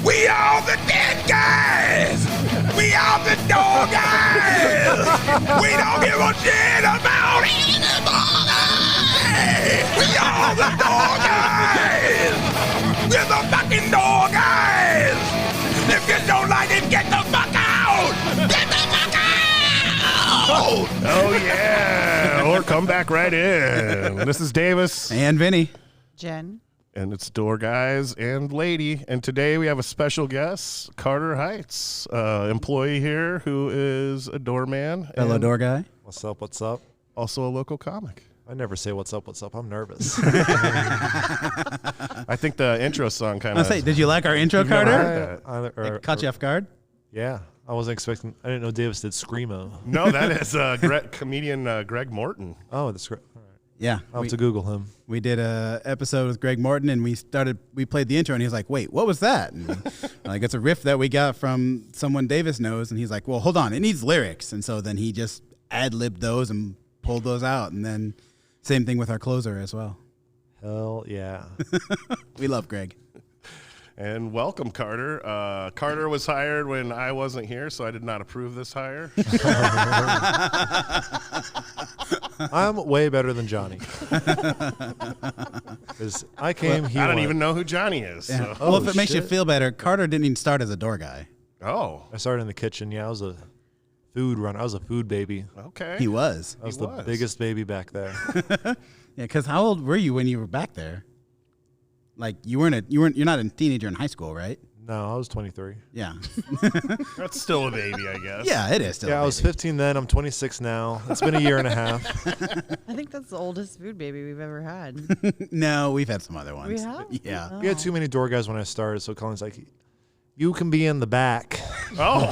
We are the dead guys. We are the dog guys. We don't give a shit about anybody. We are the dog guys. We're the fucking dog guys. If you don't like it, get the fuck out. Get the fuck out. Oh, yeah. Or come back right in. This is Davis. And Vinny. Jen. And it's Door Guys and Lady. And today we have a special guest, Carter Heights, employee here who is a doorman. Fellow door guy. What's up? What's up? Also a local comic. I never say what's up. What's up? I'm nervous. I think the intro song kind of... I'll say, did you like our intro, Carter? It Caught you off guard? Yeah. I wasn't expecting. I didn't know Davis did Screamo. No, that is comedian Greg Morton. Oh, that's great. All right. Yeah. I'll have to Google him. We did a episode with Greg Morton, and we played the intro, and he was like, wait, what was that? And like, it's a riff that we got from someone Davis knows, and he's like, well, hold on, it needs lyrics. And so then he just ad-libbed those and pulled those out, and then same thing with our closer as well. Hell yeah. We love Greg. And welcome, Carter. Carter was hired when I wasn't here, so I did not approve this hire. I'm way better than Johnny. Because I came here. I don't even know who Johnny is. Yeah. So. Well, if it makes you shit. feel better, Carter didn't even start as a door guy. Oh, I started in the kitchen. Yeah, I was a food runner. I was a food baby. okay. He was. I was the biggest baby back there. Yeah, because how old were you when you were back there? Like you're not a teenager in high school, right? No, I was 23. Yeah. That's still a baby, I guess. Yeah, it is still. Yeah, I was 15 then. I'm 26 now. It's been a year and a half. I think that's the oldest food baby we've ever had. No, we've had some other ones. We have? Yeah. Oh. We had too many door guys when I started, so Colin's like, you can be in the back. Oh.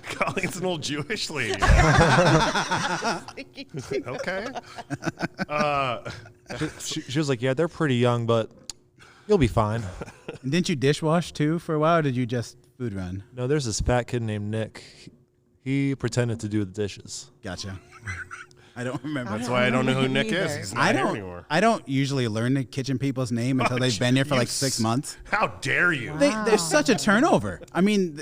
Colleen's an old Jewish lady. Okay. She was like, yeah, they're pretty young, but you'll be fine. And didn't you dishwash too for a while, or did you just food run? No, there's this fat kid named Nick. He pretended to do the dishes. Gotcha. I don't remember. That's why I don't know who Nick is. Either. He's not here anymore. I don't usually learn the kitchen people's name until they've been here for like 6 months. How dare you? There's such a turnover. I mean,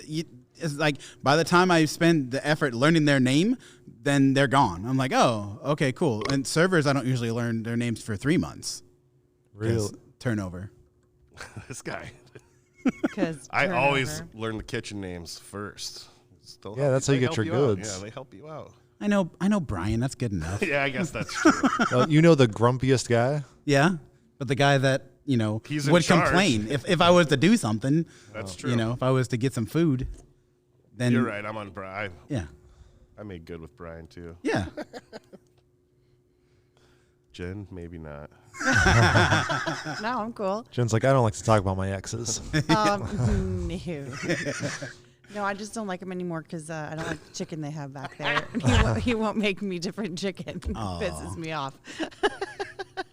it's like by the time I spend the effort learning their name, then they're gone. I'm like, oh, okay, cool. And servers, I don't usually learn their names for 3 months. Real. Turnover. This guy. I always learn the kitchen names first. Yeah, that's how you get your goods. Yeah, they help you out. I know Brian. That's good enough. Yeah, I guess that's true. You know the grumpiest guy? Yeah, but the guy that He's in would charge. complain if I was to do something. That's true. If I was to get some food, then You're right. I'm on Brian. Yeah, I made good with Brian too. yeah. Jen, maybe not. No, I'm cool. Jen's like, I don't like to talk about my exes. No. No, I just don't like him anymore because I don't like the chicken they have back there. He won't make me different chicken. It pisses me off.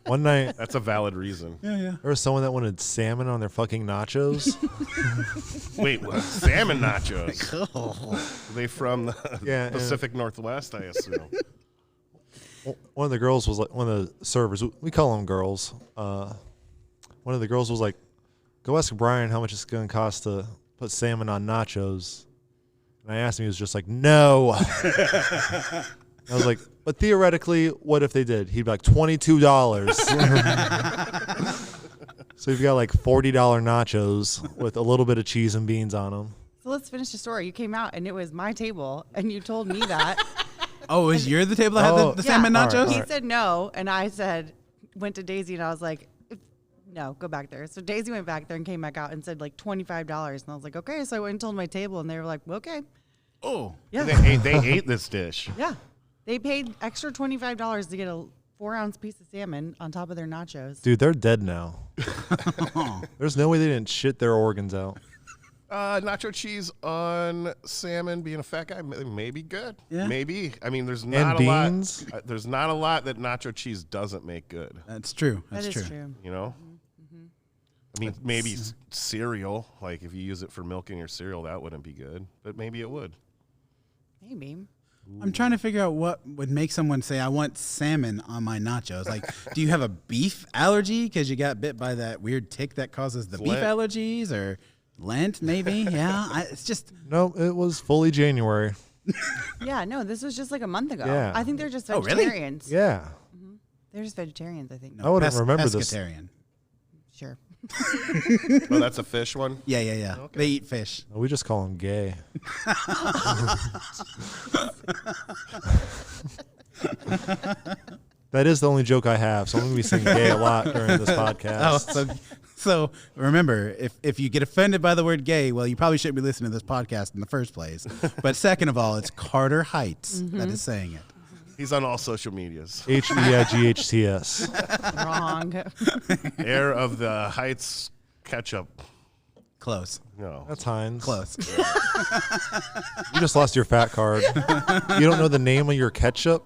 One night, That's a valid reason. Yeah. there was someone that wanted salmon on their fucking nachos. Wait, what? Salmon nachos? Are they from the Yeah, Pacific Northwest, I assume? One of the girls was like, one of the servers, we call them girls. One of the girls was like, go ask Brian how much it's going to cost to put salmon on nachos. And I asked him, he was just like, no. I was like, but theoretically, what if they did? He'd be like, $22. So you've got like $40 nachos with a little bit of cheese and beans on them. So let's finish the story. You came out and it was my table and you told me that. Oh, is you're the table that had the salmon Yeah. nachos? He said no, and I went to Daisy and I was like, no, go back there. So Daisy went back there and came back out and said like $25. And I was like, okay. So I went and told my table and they were like, okay. Oh, Yeah. They ate this dish. Yeah. They paid extra $25 to get a 4-ounce piece of salmon on top of their nachos. Dude, they're dead now. There's no way they didn't shit their organs out. Nacho cheese on salmon, being a fat guy, may be good. Yeah. Maybe. I mean, there's not And a beans? lot. There's not a lot that nacho cheese doesn't make good. that's true. That That's is true. true. You know. I mean, maybe cereal. Like if you use it for milking your cereal, that wouldn't be good. But maybe it would. Maybe. I'm trying to figure out what would make someone say, I want salmon on my nachos. Like, do you have a beef allergy because you got bit by that weird tick that causes the beef Lent. allergies? Or Lent, maybe? Yeah, it's just... No, it was fully January. Yeah, no, this was just like a month ago. Yeah. I think they're just Oh, really? vegetarians. Yeah. They're just vegetarians, I think. I wouldn't remember this. pescatarian. Sure. Oh, that's a fish one? Yeah. Okay. They eat fish. We just call him gay. That is the only joke I have, so I'm going to be saying gay a lot during this podcast. Oh, so remember, if you get offended by the word gay, well, you probably shouldn't be listening to this podcast in the first place. But second of all, it's Carter Heights that is saying it. He's on all social medias. HEIGHTS. Wrong. Heir Of the Heights ketchup. Close. No. That's Heinz. Close. You just lost your fat card. You don't know the name of your ketchup?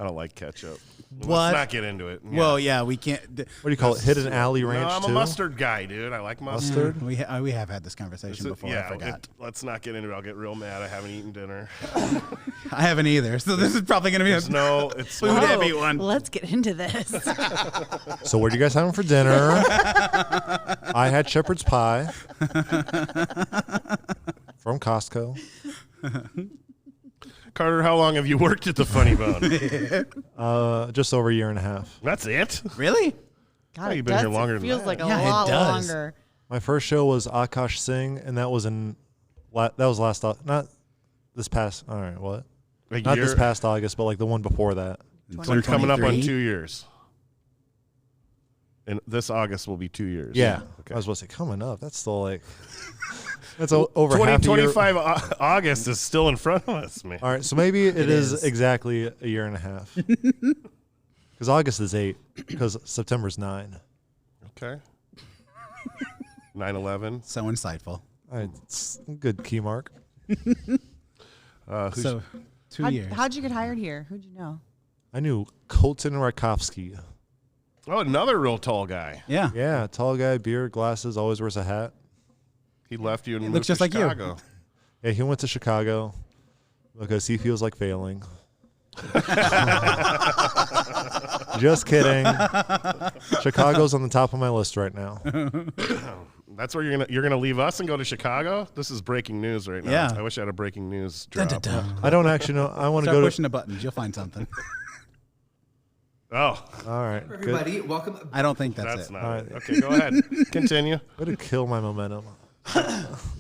I don't like ketchup. What? Let's not get into it. Yeah. Well, yeah, we can't. What do you call it? Hidden Alley Ranch No, I'm too? a mustard guy, dude. I like mustard. Mustard? We have had this conversation before. I forgot. Let's not get into it. I'll get real mad. I haven't eaten dinner. I haven't either. So this is probably going to be a No, it's food heavy one. Let's get into this. So what are you guys having for dinner? I had shepherd's pie from Costco. Carter, how long have you worked at the Funny Bone? Just over a year and a half. That's it? Really? God, you've been here that's- longer it than feels that. like a Yeah, it lot does. longer. My first show was Akash Singh, and that was not this past. All right, what? Not this past August, but like the one before that. So you're coming up on 2023? 2 years. And this August will be 2 years. Yeah, Okay. I was about to say coming up. That's still like that's over half a year. 2025 August is still in front of us, man. All right, so maybe it is. is exactly a year and a half. Because August is 8, because September's 9. Okay. 9/11. So insightful. All right, it's a good key mark. So 2 years. How'd you get hired here? Who'd you know? I knew Colton Rakovsky. Oh, another real tall guy. Yeah. Yeah, tall guy, beard, glasses, always wears a hat. He left you and moved looks to just like you. Chicago. Yeah, he went to Chicago because he feels like failing. Just kidding. Chicago's on the top of my list right now. That's where you're gonna leave us and go to Chicago? This is breaking news right now. Yeah. I wish I had a breaking news Dun, drop. dun, dun. I don't actually know. I want to Start go pushing the buttons. You'll find something. Oh, All right, good. Everybody, welcome. I don't think that's that's it. not All it. right. Okay, go ahead. Continue. Way to kill my momentum.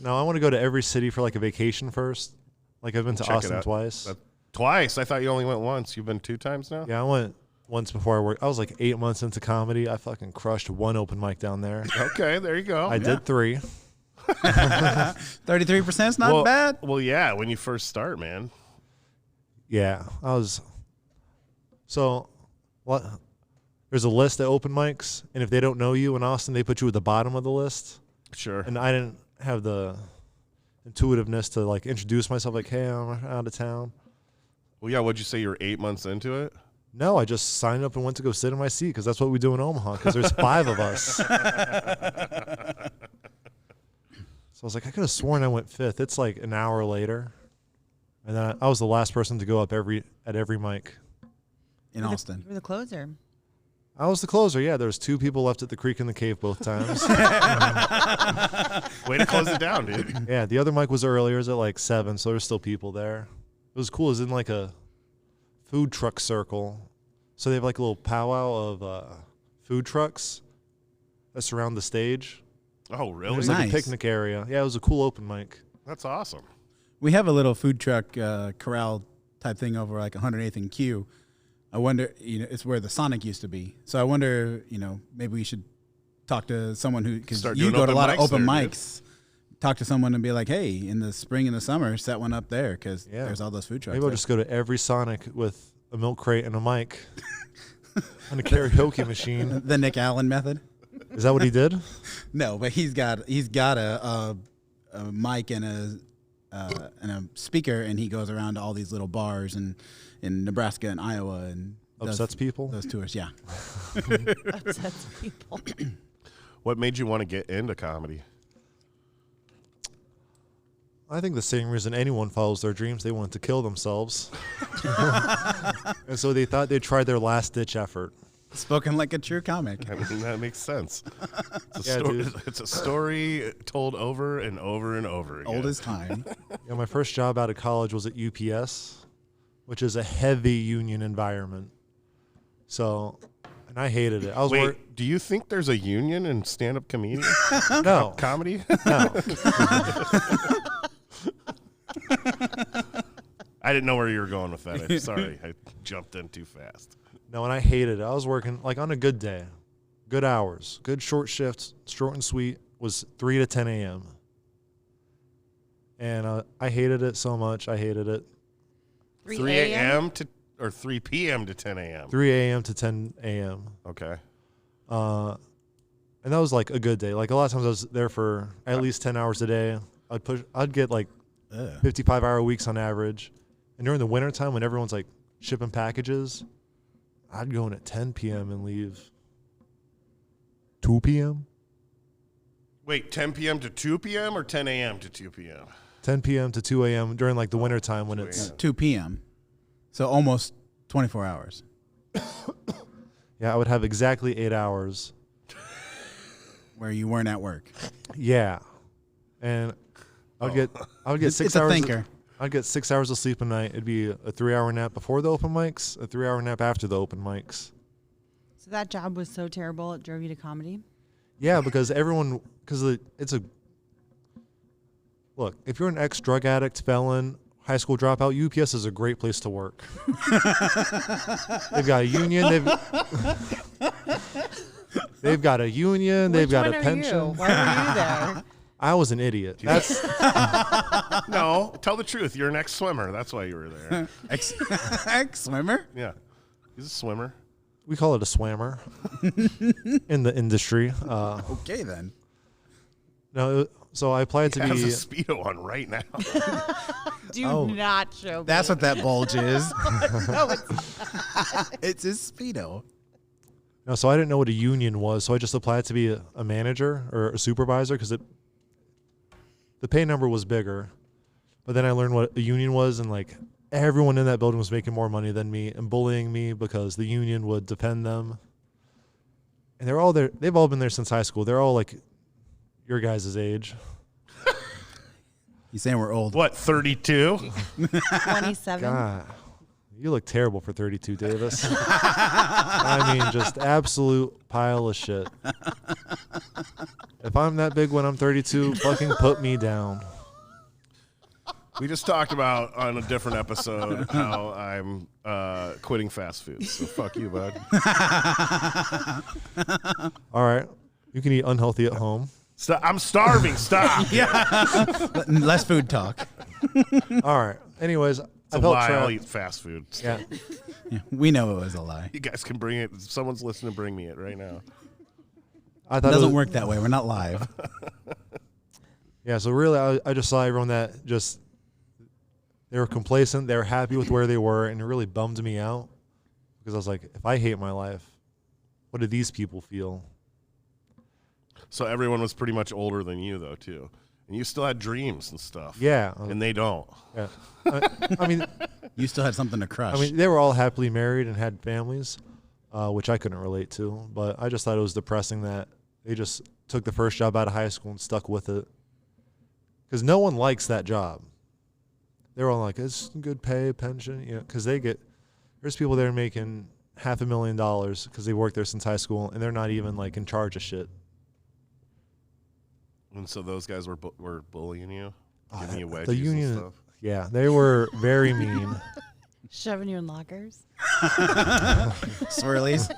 No, I want to go to every city for like a vacation first. Like I've been to Check it Austin out. twice. Twice? I thought you only went once. You've been 2 times now? Yeah, I went once before I worked. I was like 8 months into comedy. I fucking crushed one open mic down there. Okay, there you go. I did 3. 33% is not well, bad. Well, yeah, when you first start, man. Yeah, I was. So, what? There's a list of open mics, and if they don't know you in Austin, they put you at the bottom of the list. Sure. And I didn't have the intuitiveness to like introduce myself. Like, hey, I'm out of town. Well, yeah, what'd you say? You were 8 months into it? No, I just signed up and went to go sit in my seat because that's what we do in Omaha. Because there's 5 of us. So I was like, I could have sworn I went 5th. It's like an hour later, and then I was the last person to go up at every mic. In Austin. You were the closer. I was the closer. Yeah, there was 2 people left at the creek and the cave both times. Way to close it down, dude. Yeah, the other mic was earlier. It was at like 7, so there's still people there. It was cool. It was in like a food truck circle. So they have like a little powwow of food trucks that surround the stage. Oh, really? There's like Nice. a picnic area. Yeah, it was a cool open mic. That's awesome. We have a little food truck corral type thing over like 108th and Q. I wonder, it's where the Sonic used to be. So I wonder, maybe we should talk to someone who, because Start you doing go to a open lot of mics open there, dude. mics. Talk to someone and be like, hey, in the spring and the summer, set one up there because Yeah. there's all those food trucks. Maybe I'll there. just go to every Sonic with a milk crate and a mic and a karaoke machine. The Nick Allen method. Is that what he did? No, but he's got a mic and a speaker, and he goes around to all these little bars in Nebraska and Iowa and Upsets people? Those tours, yeah. Upsets people. What made you want to get into comedy? I think the same reason anyone follows their dreams, they want to kill themselves. And so they thought they'd try their last-ditch effort. Spoken like a true comic. I mean, that makes sense. Yeah, dude. It's a story told over and over and over again. Old as time. Yeah, my first job out of college was at UPS, which is a heavy union environment. So, and I hated it. Wait, do you think there's a union in stand-up comedian? No. Comedy? No. I didn't know where you were going with that. I'm sorry. I jumped in too fast. No, and I hated it. I was working, like, on a good day, good hours, good short shifts, short and sweet, was 3 to 10 a.m. And I hated it so much. I hated it. 3 a.m. to or 3 p.m. to 10 a.m. 3 a.m. to 10 a.m. Okay. And that was, like, a good day. Like, a lot of times I was there for at least 10 hours a day. I'd get, like, 55-hour weeks on average. And during the wintertime when everyone's, like, shipping packages, I'd go in at 10 p.m. and leave 2 p.m. Wait, 10 p.m. to 2 p.m. or 10 a.m. to 2 p.m.? 10 p.m. to 2 a.m. during, like, the wintertime when it's... 2 p.m. So almost 24 hours. Yeah, I would have exactly 8 hours. Where you weren't at work. Yeah. And I would get 6 It's a hours. thinker. I'd get 6 hours of sleep a night. It'd be a 3-hour nap before the open mics, a 3-hour nap after the open mics. So that job was so terrible it drove you to comedy? Yeah, because it's a look, if you're an ex-drug addict, felon, high school dropout, UPS is a great place to work. They've got a union. They've got a union. They've got a pension. Why were you there? I was an idiot. That's No, tell the truth. You're an ex-swimmer. That's why you were there. Ex-swimmer? Yeah. He's a swimmer. we call it a swammer in the industry. Okay, then. No, so I applied to He has be. a Speedo on right now. Do not show me. That's what that bulge is. No, it's It's his Speedo. No, so I didn't know what a union was, so I just applied to be a manager or a supervisor because the pay number was bigger. But then I learned what a union was, and like everyone in that building was making more money than me and bullying me because the union would defend them. And they're all there. They've all been there since high school. They're all like your guys' age. You saying we're old? What, 32? 27. God, you look terrible for 32, Davis. I mean, just absolute pile of shit. If I'm that big when I'm 32, fucking put me down. We just talked about on a different episode how I'm quitting fast food. So fuck you, bud. All right, you can eat unhealthy at home. Stop. I'm starving. Stop. Less food talk. All right. Anyways, It's I a felt lie. I'll trapped. eat fast food. Yeah. Yeah, we know it was a lie. You guys can bring it. If someone's listening, bring me it right now. I It thought doesn't it was, work that way. We're not live. Yeah. So really, I just saw everyone that just they were complacent. They were happy with where they were, and it really bummed me out because I was like, if I hate my life, what do these people feel? So everyone was pretty much older than you, though, too. And you still had dreams and stuff. Yeah. And they don't. Yeah. I mean, You still had something to crush. they were all happily married and had families, which I couldn't relate to. But I just thought it was depressing that they just took the first job out of high school and stuck with it. Because no one likes that job. They're all like, it's good pay, pension, because there's people there making $500,000 because they worked there since high school, and they're not even like in charge of shit. And so those guys were bullying you, giving you wedgies The union, and stuff. yeah, they were very mean. Shoving you in lockers. Swirlies.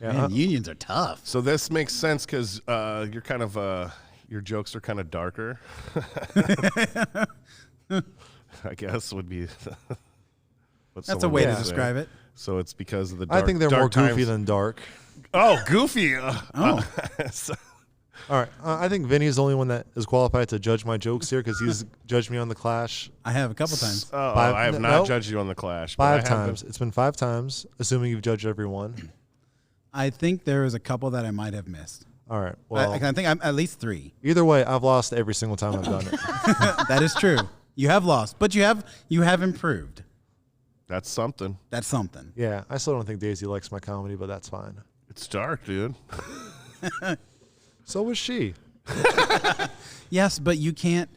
Yeah, Man, unions are tough. So this makes sense because you're kind of your jokes are kind of darker. I guess would be. That's a way to describe it. So it's because of the dark. I think they're dark more goofy times. than dark. Oh, goofy. So- All right, I think Vinny's the only one that is qualified to judge my jokes here because he's judged me on The Clash I have a couple times. I have not no. judged you on The Clash. but I 5 have times. It's been 5 times, assuming you've judged every one. I think there was a couple that I might have missed. All right. Well, I think I'm at least 3. either way, I've lost every single time I've done it. That is true. You have lost, but you have improved. That's something. That's something. Yeah, I still don't think Daisy likes my comedy, but that's fine. It's dark, dude. So was she. Yes, but you can't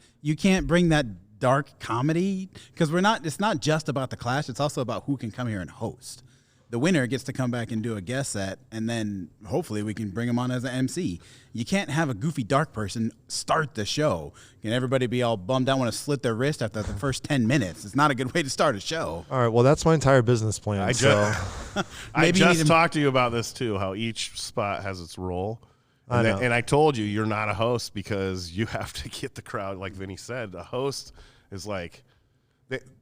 bring that dark comedy because it's not just about the clash. It's also about who can come here and host. The winner gets to come back and do a guest set, and then hopefully we can bring him on as an MC. You can't have a goofy dark person start the show. Can everybody be all bummed out, want to slit their wrist after the first 10 minutes? It's not a good way to start a show. All right. Well, that's my entire business plan. I Maybe you need just to- talked to you about this too, how each spot has its role. I know. And I told you you're not a host because you have to get the crowd, like Vinny said. A host is like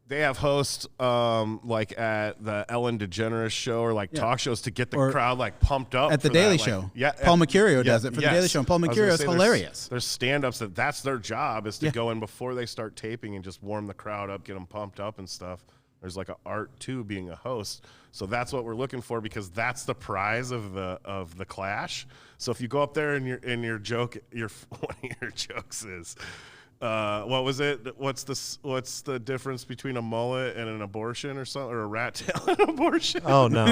they have hosts like at the Ellen DeGeneres show or like talk shows to get the Or crowd like pumped up at the for Daily that. Show. Like, yeah, Paul Mercurio does it for the yes. Daily Show, and Paul I was gonna Mercurio is say hilarious. There's stand-ups that's their job is to Yeah. go in before they start taping and just warm the crowd up, get them pumped up and stuff. There's like an art to being a host. So that's what we're looking for because that's the prize of the clash. So if you go up there and your joke, one of your jokes is, what was it? What's the difference between a mullet and an abortion or something, or a rat tail and an abortion? Oh, no.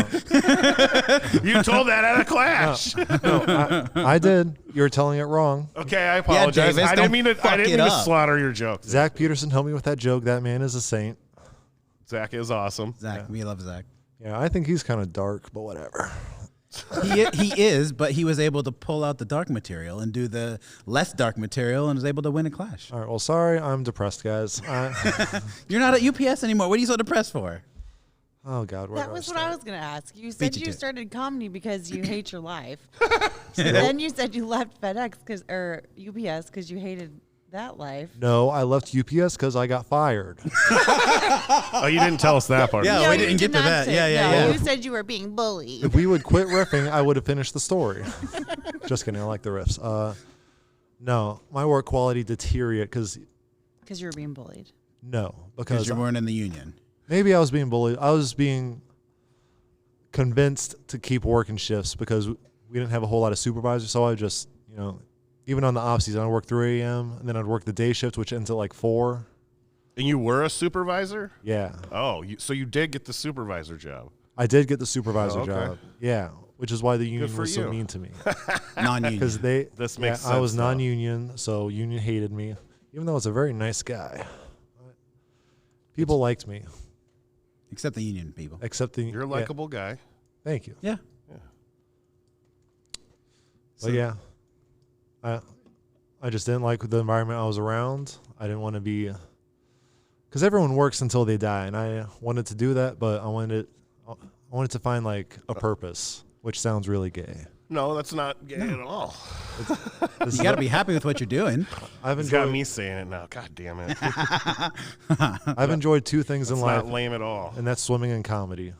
You told that at a clash. I did. You were telling it wrong. Okay, I apologize. Davis, I don't didn't mean to. fuck I didn't it mean to up. slaughter your joke. Zach Peterson helped me with that joke. That man is a saint. Zach is awesome. Zach, we love Zach. Yeah, I think he's kind of dark, but whatever. He is, but he was able to pull out the dark material and do the less dark material and was able to win a clash. All right. Well, sorry. I'm depressed, guys. You're not at UPS anymore. What are you so depressed for? Oh, God. Where That do was I what I start? was going to ask. You said you you to it. started comedy because you hate your life. Then you said you left FedEx or UPS because you hated that life. No, I left UPS because I got fired. Oh, you didn't tell us that part. Yeah. No, we you didn't did get to not that. say- Yeah. no, You said you were being bullied. If we would quit riffing, I would have finished the story. Just kidding. I like the riffs. No, my work quality deteriorated because Because you were being bullied. no, Because because you weren't in the union. maybe I was being bullied. I was being convinced to keep working shifts because we didn't have a whole lot of supervisors. So I just, even on the off season, I'd work 3 a.m. and then I'd work the day shift, which ends at like 4. And you were a supervisor? Yeah, Oh, so you did get the supervisor job. I did get the supervisor Oh, okay. job. Yeah, which is why the union for was so you. mean to me. Non-union. Because This makes I was sense, though. non-union, so union hated me, even though I was a very nice guy. People liked me, Except the union people. except the. You're a yeah, likable guy. thank you. Yeah. But yeah, I just didn't like the environment I was around. I didn't want to be, because everyone works until they die, and I wanted to do that, but I wanted to find like a purpose, which sounds really gay. No, that's not gay at all. You got to be happy with what you're doing. I've It's got enjoyed. me saying it now. God damn it. I've enjoyed 2 things It's in life, not lame at all. and that's swimming and comedy,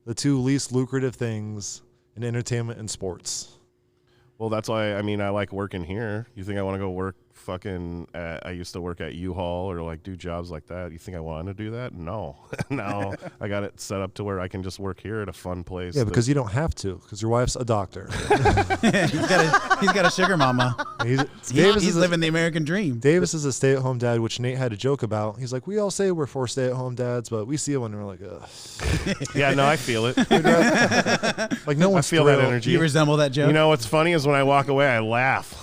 the 2 least lucrative things in entertainment and sports. Well, that's why, I like working here. You think I want to go work I used to work at U-Haul or like do jobs like that. You think I want to do that? No. Now I got it set up to where I can just work here at a fun place. Yeah, because you don't have to, because your wife's a doctor. He's got a sugar mama. He's living the American dream. Davis is a stay-at-home dad, which Nate had a joke about. He's like, we all say we're for stay-at-home dads, but we see it when we're like, ugh. Yeah, no, I feel it. Like no I one's feel that thrilled. energy. You resemble that joke? You know what's funny is when I walk away, I laugh.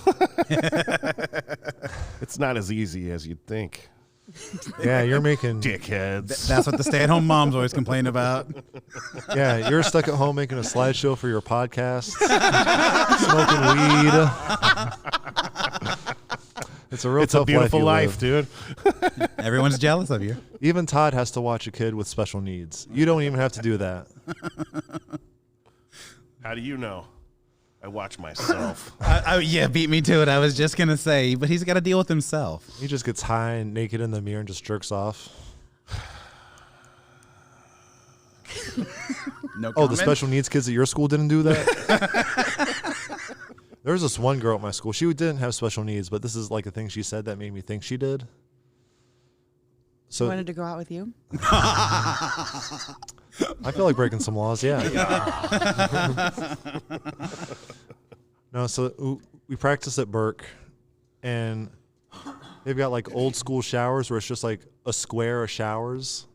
It's not as easy as you'd think. Yeah, you're making. Dickheads. That's what the stay-at-home moms always complain about. Yeah, you're stuck at home making a slideshow for your podcast, smoking weed. It's a real It's tough a beautiful life, life, dude. Everyone's jealous of you. Even Todd has to watch a kid with special needs. You don't even have to do that. How do you know? I watch myself. Yeah, beat me to it. I was just going to say, but he's got to deal with himself. He just gets high and naked in the mirror and just jerks off. No Oh, comment? the special needs kids at your school didn't do that? There was this one girl at my school. She didn't have special needs, but this is like a thing she said that made me think she did. So Wanted to go out with you? I feel like breaking some laws, yeah. No, so we practice at Burke, and they've got like old school showers where it's just like a square of showers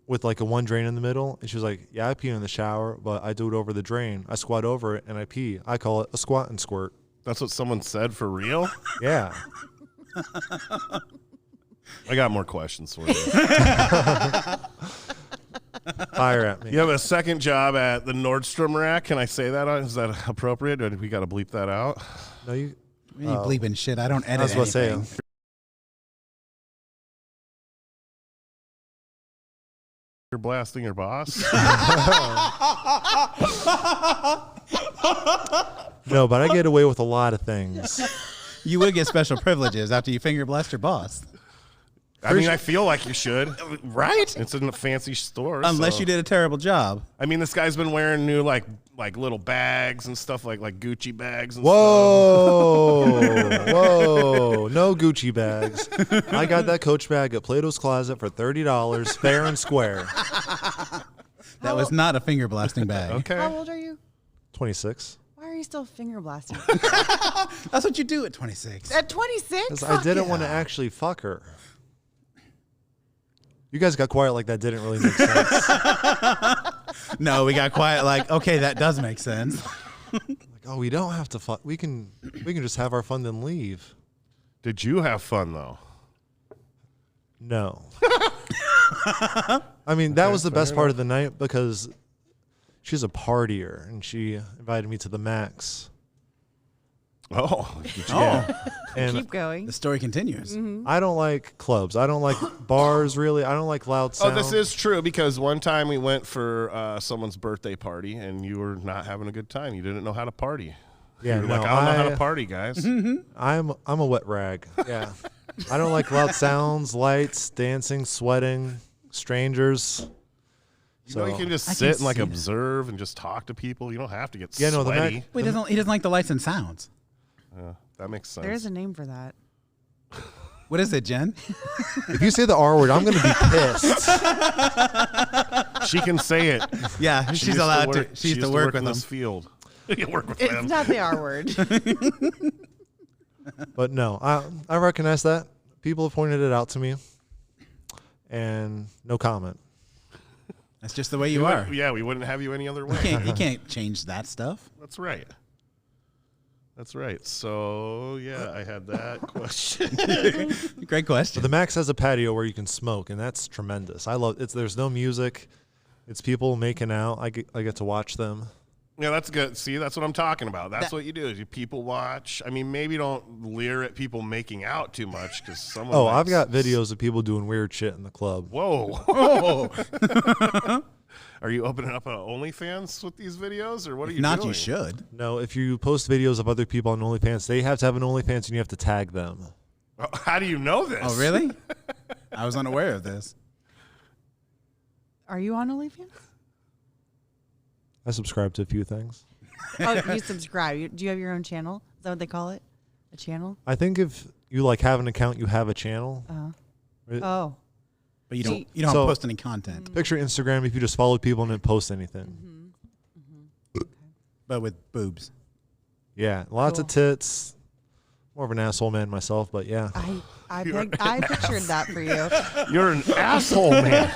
with like a one drain in the middle. And she was like, yeah, I pee in the shower, but I do it over the drain. I squat over it and I pee. I call it a squat and squirt. That's what someone said for real? Yeah. I got more questions for you. Fire at me. You have a second job at the Nordstrom rack. Can I say that? Is that appropriate? Or do we got to bleep that out? No, you. You ain't bleeping shit. I don't edit I was about to say. anything. You're blasting your boss? No, but I get away with a lot of things. You would get special privileges after you finger blast your boss. I mean, I feel like you should. Right? It's in a fancy store. Unless so. you did a terrible job. I mean, this guy's been wearing new like little bags and stuff like Gucci bags and Whoa, whoa, no Gucci bags. I got that Coach bag at Plato's Closet for $30, fair and square. That was not a finger blasting bag. stuff. Okay. How old are you? 26. Why are you still finger blasting? That's what you do at 26. At 26? Because I didn't want to actually fuck her. You guys got quiet like that didn't really make sense. No, we got quiet like, okay, that does make sense. Like, oh, we don't have to fuck. We can just have our fun then leave. Did you have fun though? No. I mean, that was the best part of the night because she's a partier and she invited me to the Max. Oh. And Keep going. The story continues. I don't like clubs. I don't like bars, really. I don't like loud Oh, sound. this is true because one time we went for someone's birthday party and you were not having a good time. You didn't know how to party. Yeah, You were no, like, I don't know how to party, guys. I'm a wet rag. Yeah. I don't like loud sounds, lights, dancing, sweating, strangers. You know, you can just I can sit and like see that. observe and just talk to people. You don't have to get Yeah, no, the sweaty. Mac- Wait, he doesn't like the lights and sounds. That makes sense. There's a name for that. What is it, Jen? If you say the R word, I'm going to be pissed. She can say it. Yeah, She she's used allowed work, to. She used to work with in them. this field. You work with It's them. not the R word. But no, I recognize that. People have pointed it out to me. And no comment. That's just the way you are. Yeah, we wouldn't have you any other way. You can't change that stuff. That's right. That's right. So, yeah, I had that question. Great question. The Max has a patio where you can smoke, and that's tremendous. I love it. There's no music. It's people making out. I get to watch them. Yeah, that's good. See, that's what I'm talking about. That's what you do is you people watch. I mean, maybe don't leer at people making out too much because someone. Oh, I've got videos of people doing weird shit in the club. Whoa. Are you opening up an OnlyFans with these videos, or what are you Not doing? you should. No, if you post videos of other people on OnlyFans, they have to have an OnlyFans and you have to tag them. How do you know this? Oh, really? I was unaware of this. Are you on OnlyFans? I subscribe to a few things. Oh, you subscribe. Do you have your own channel? Is that what they call it? A channel? I think if you like have an account, you have a channel. Oh. But you See- don't So- post any content. Picture Instagram if you just followed people and didn't post anything. But with boobs. Yeah, lots of tits. More of an asshole man myself, but yeah. I pictured that for you. You're an asshole, man.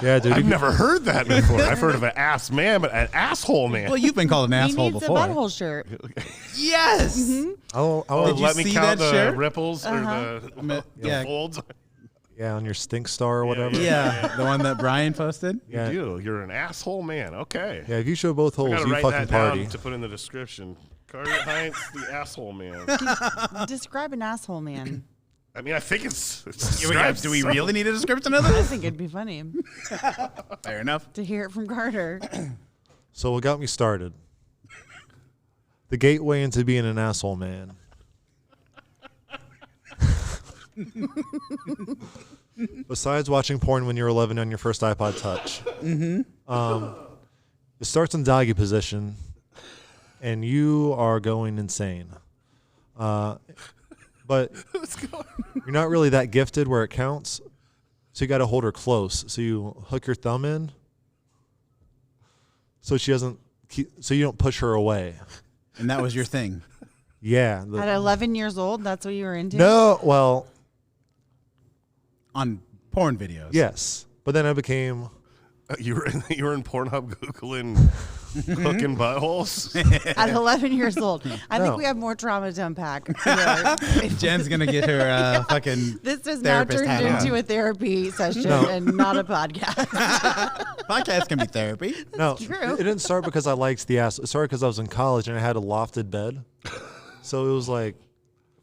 Yeah, dude. I've never heard that before. I've heard of an ass man, but an asshole man. Well, you've been called an He asshole needs before. a butthole shirt. Yes. Oh, Did you let me see count that the shirt? ripples or the Yeah. folds. Yeah, on your stink star or whatever. Yeah, the one that Brian posted. Yeah. You do. You're an asshole man. Okay. Yeah, if you show both I holes, gotta you write fucking that down party. to put in the description. Carter Heinz, the asshole man. Describe an asshole man. I mean, I think it's Do we really need a description of I this? think it'd be funny Fair enough. to hear it from Carter. So what got me started? The gateway into being an asshole man. Besides watching porn when you're 11 on your first iPod Touch, it starts in doggy position, and you are going insane. But you're not really that gifted where it counts, so you got to hold her close. So you hook your thumb in, so she doesn't, so you don't push her away. And that was your thing. Yeah. At 11 years old, that's what you were into? No, well, On porn videos. yes. But then I became... You were in Pornhub Googling hooking buttholes? At 11 years old. I think No. we have more trauma to unpack. Yeah. Jen's going to get her fucking This has now therapist turned hat on. into a therapy session No. and not a podcast. Podcast can be therapy. No, true. it didn't start because I liked the ass. It started because I was in college and I had a lofted bed. So it was like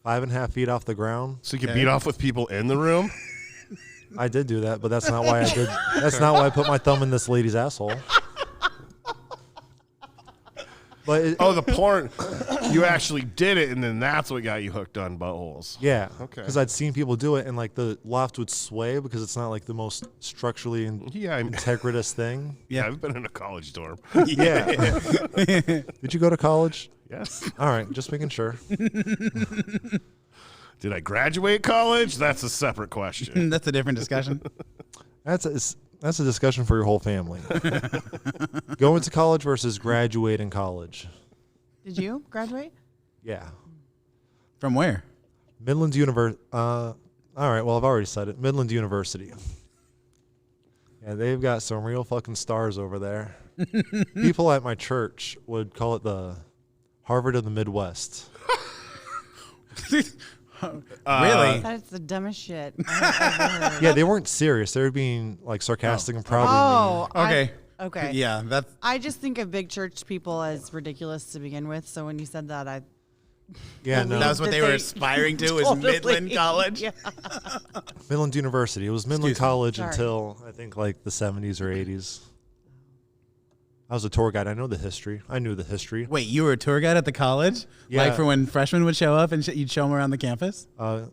5.5 feet off the ground. So you could beat off with people in the room? I did do that, but that's not why I did. That's not why I put my thumb in this lady's asshole. But The porn. You actually did it, and then that's what got you hooked on buttholes. yeah, Okay. because I'd seen people do it, and like the loft would sway because it's not like the most structurally integritous thing. Yeah, I've been in a college dorm. Yeah. Did you go to college? Yes. All right, just making sure. Did I graduate college? That's a separate question. That's a different discussion. That's a discussion for your whole family. Going to college versus graduating college. Did you graduate? Yeah. From where? Midland University. All right, well, I've already said it. Midland University. Yeah, they've got some real fucking stars over there. People at my church would call it the Harvard of the Midwest. Really? That's the dumbest shit I've ever heard. Yeah, they weren't serious. They were being like sarcastic and proud Oh, of me. Okay. Okay. Yeah, that's I just think of big church people as ridiculous to begin with. So when you said that, I Yeah, no. that was what that they were they aspiring to was totally- Midland College. Yeah. Midland University. It was Midland Excuse me. College Sorry. until I think like the 70s or 80s. I was a tour guide. I know the history. I knew the history. Wait, you were a tour guide at the college? Yeah. Like for when freshmen would show up and you'd show them around the campus? High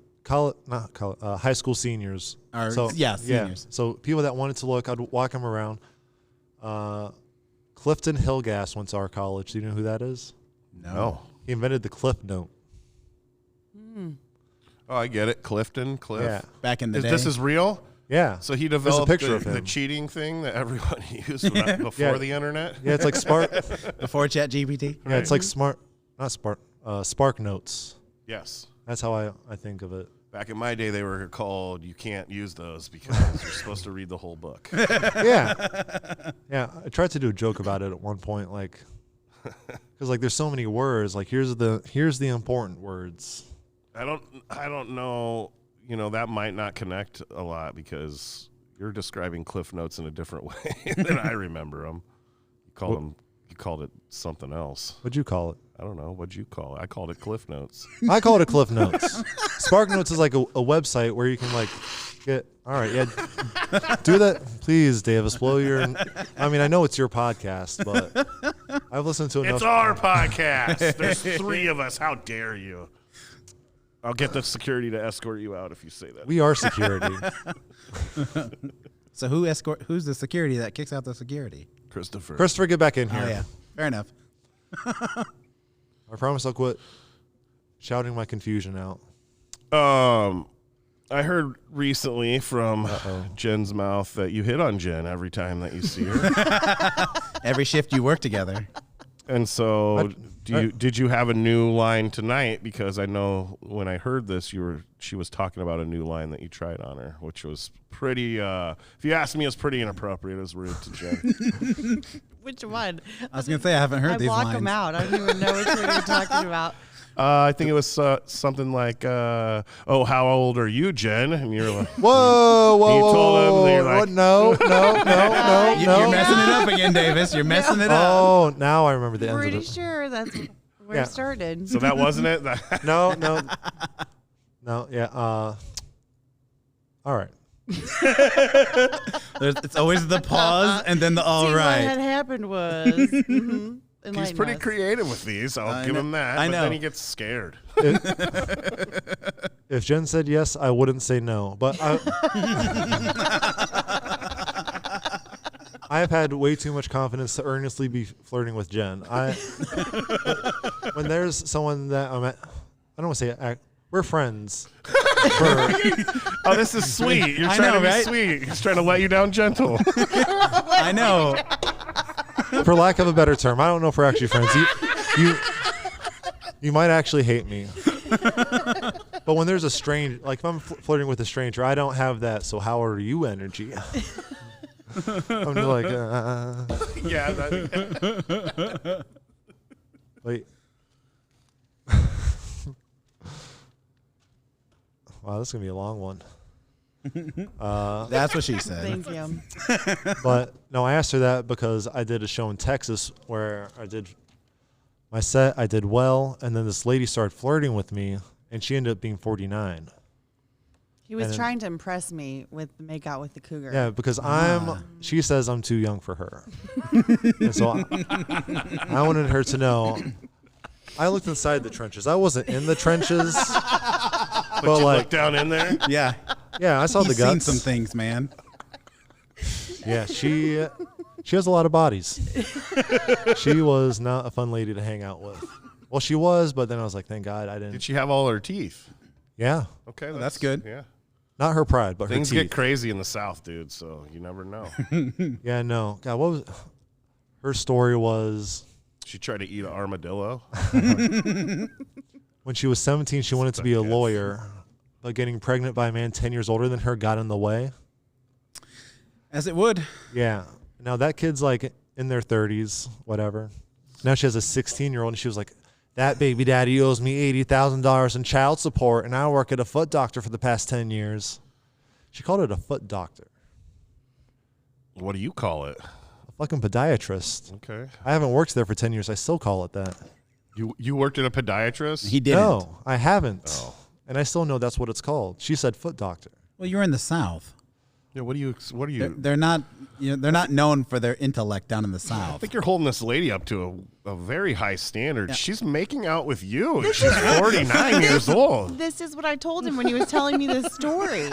school seniors. Or- yeah, seniors. So people that wanted to look, I'd walk them around. Clifton Hillgas went to our college. Do you know who that is? No. He invented the Cliff Note. Oh, I get it. Cliff. Yeah. Back in the day. This is real? Yeah. So he There's a developed picture of him. the cheating thing that everybody used before Yeah. the internet? Yeah, it's like Spark. before ChatGPT. Yeah, it's like Spark Notes. Yes. That's how I think of it. Back in my day, they were called, you can't use those because you're supposed to read the whole book. Yeah. Yeah. I tried to do a joke about it at one point, like, because like there's so many words. Like here's the important words. I don't know. You know, that might not connect a lot because you're describing Cliff Notes in a different way than I remember them. You called it something else. What'd you call it? I don't know. What'd you call it? I called it Cliff Notes. I call it a Cliff Notes. Spark Notes is like a website where you can like get. All right, yeah. Do that, please, Davis. Blow your. I mean, I know it's your podcast, but I've listened to enough. It's our podcast. There's 3 of us. How dare you? I'll get the security to escort you out if you say that. We are security. So who's the security that kicks out the security? Christopher, Get back in here. Oh, yeah. Fair enough. I promise I'll quit shouting my confusion out. I heard recently from Jen's mouth that you hit on Jen every time that you see her. Every shift you work together. And so did you have a new line tonight? Because I know when I heard this, she was talking about a new line that you tried on her, which was pretty, if you ask me, it's pretty inappropriate. It was rude to Jen. Which one? I was going to say, I haven't heard I these block lines. them out. I don't even know which one you're talking about. I think it was something like, "Oh, how old are you, Jen?" And you're like, Whoa. You told him, and you're like- no. You're messing it up again, Davis. You're messing it up. Oh, now I remember the end of Pretty it. sure that's where Yeah. it started. "So that wasn't it." No. Yeah. All right. It's always the pause and then the all See, what right. had happened was He's enlighten pretty us. creative with these. I'll I give know. him that. I But know. then he gets scared. If Jen said yes, I wouldn't say no. But I have had way too much confidence to earnestly be flirting with Jen. When there's someone that I don't want to say we're friends. Oh, this is sweet. You're I trying know, to be right? sweet. He's trying to let you down gentle. I know. For lack of a better term, I don't know if we're actually friends. You might actually hate me. But when there's a stranger, like if I'm flirting with a stranger, I don't have that. So how are you energy? I'm just like, Yeah. wait. Wow, this is going to be a long one. That's what she said. Thank you. But no, I asked her that because I did a show in Texas where I did my set. I did well. And then this lady started flirting with me and she ended up being 49. He was And- trying to impress me with the make out with the cougar. Yeah, because she says I'm too young for her. And so I wanted her to know. I looked inside the trenches. I wasn't in the trenches. But You like, look down in there. Yeah. yeah, I saw the He's guts. seen some things, man. Yeah, she has a lot of bodies. She was not a fun lady to hang out with. Well, she was, but then I was like, thank God I didn't. Did she have all her teeth? Yeah, Okay, that's good. Yeah. not her pride, but Things her get teeth. crazy in the South, dude. So you never know. Yeah, no. God, what was her story? Was She tried to eat an armadillo. when she was 17, she wanted to be a lawyer, but getting pregnant by a man 10 years older than her got in the way. As it would. Yeah. Now that kid's like in their 30s, whatever. Now she has a 16-year-old, and she was like, that baby daddy owes me $80,000 in child support, and I work at a foot doctor for the past 10 years. She called it a foot doctor. What do you call it? A fucking podiatrist. Okay. I haven't worked there for 10 years. I still call it that. You worked at a podiatrist? He didn't. No, I haven't. Oh. And I still know that's what it's called. She said foot doctor. Well, you're in the South. Yeah, what are you? They're not. They're not known for their intellect down in the I South. think you're holding this lady up to a very high standard. She's making out with you. She's 49 years old. This is what I told him when he was telling me this story.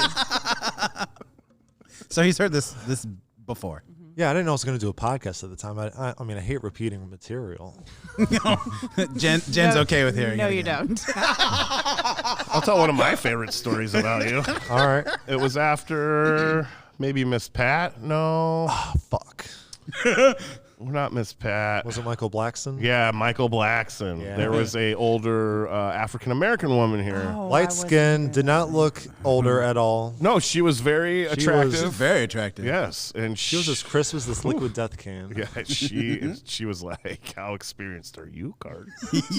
So he's heard this before. Yeah, I didn't know I was going to do a podcast at the time. I mean, I hate repeating material. Jen's okay with hearing No, it you again. don't. I'll tell one of my favorite stories about you. All right. It was after maybe Miss Pat. No, Oh, fuck. we're not Miss Pat. Was it Michael Blackson? Yeah, Michael Blackson. Yeah. There was a older African American woman here. Oh, I Light wasn't skin, here. did not look older at all. No, she was very was attractive. Very attractive. Yes, and She was as crisp as this liquid death can. Yeah, she was like, "How experienced are you, Carter?"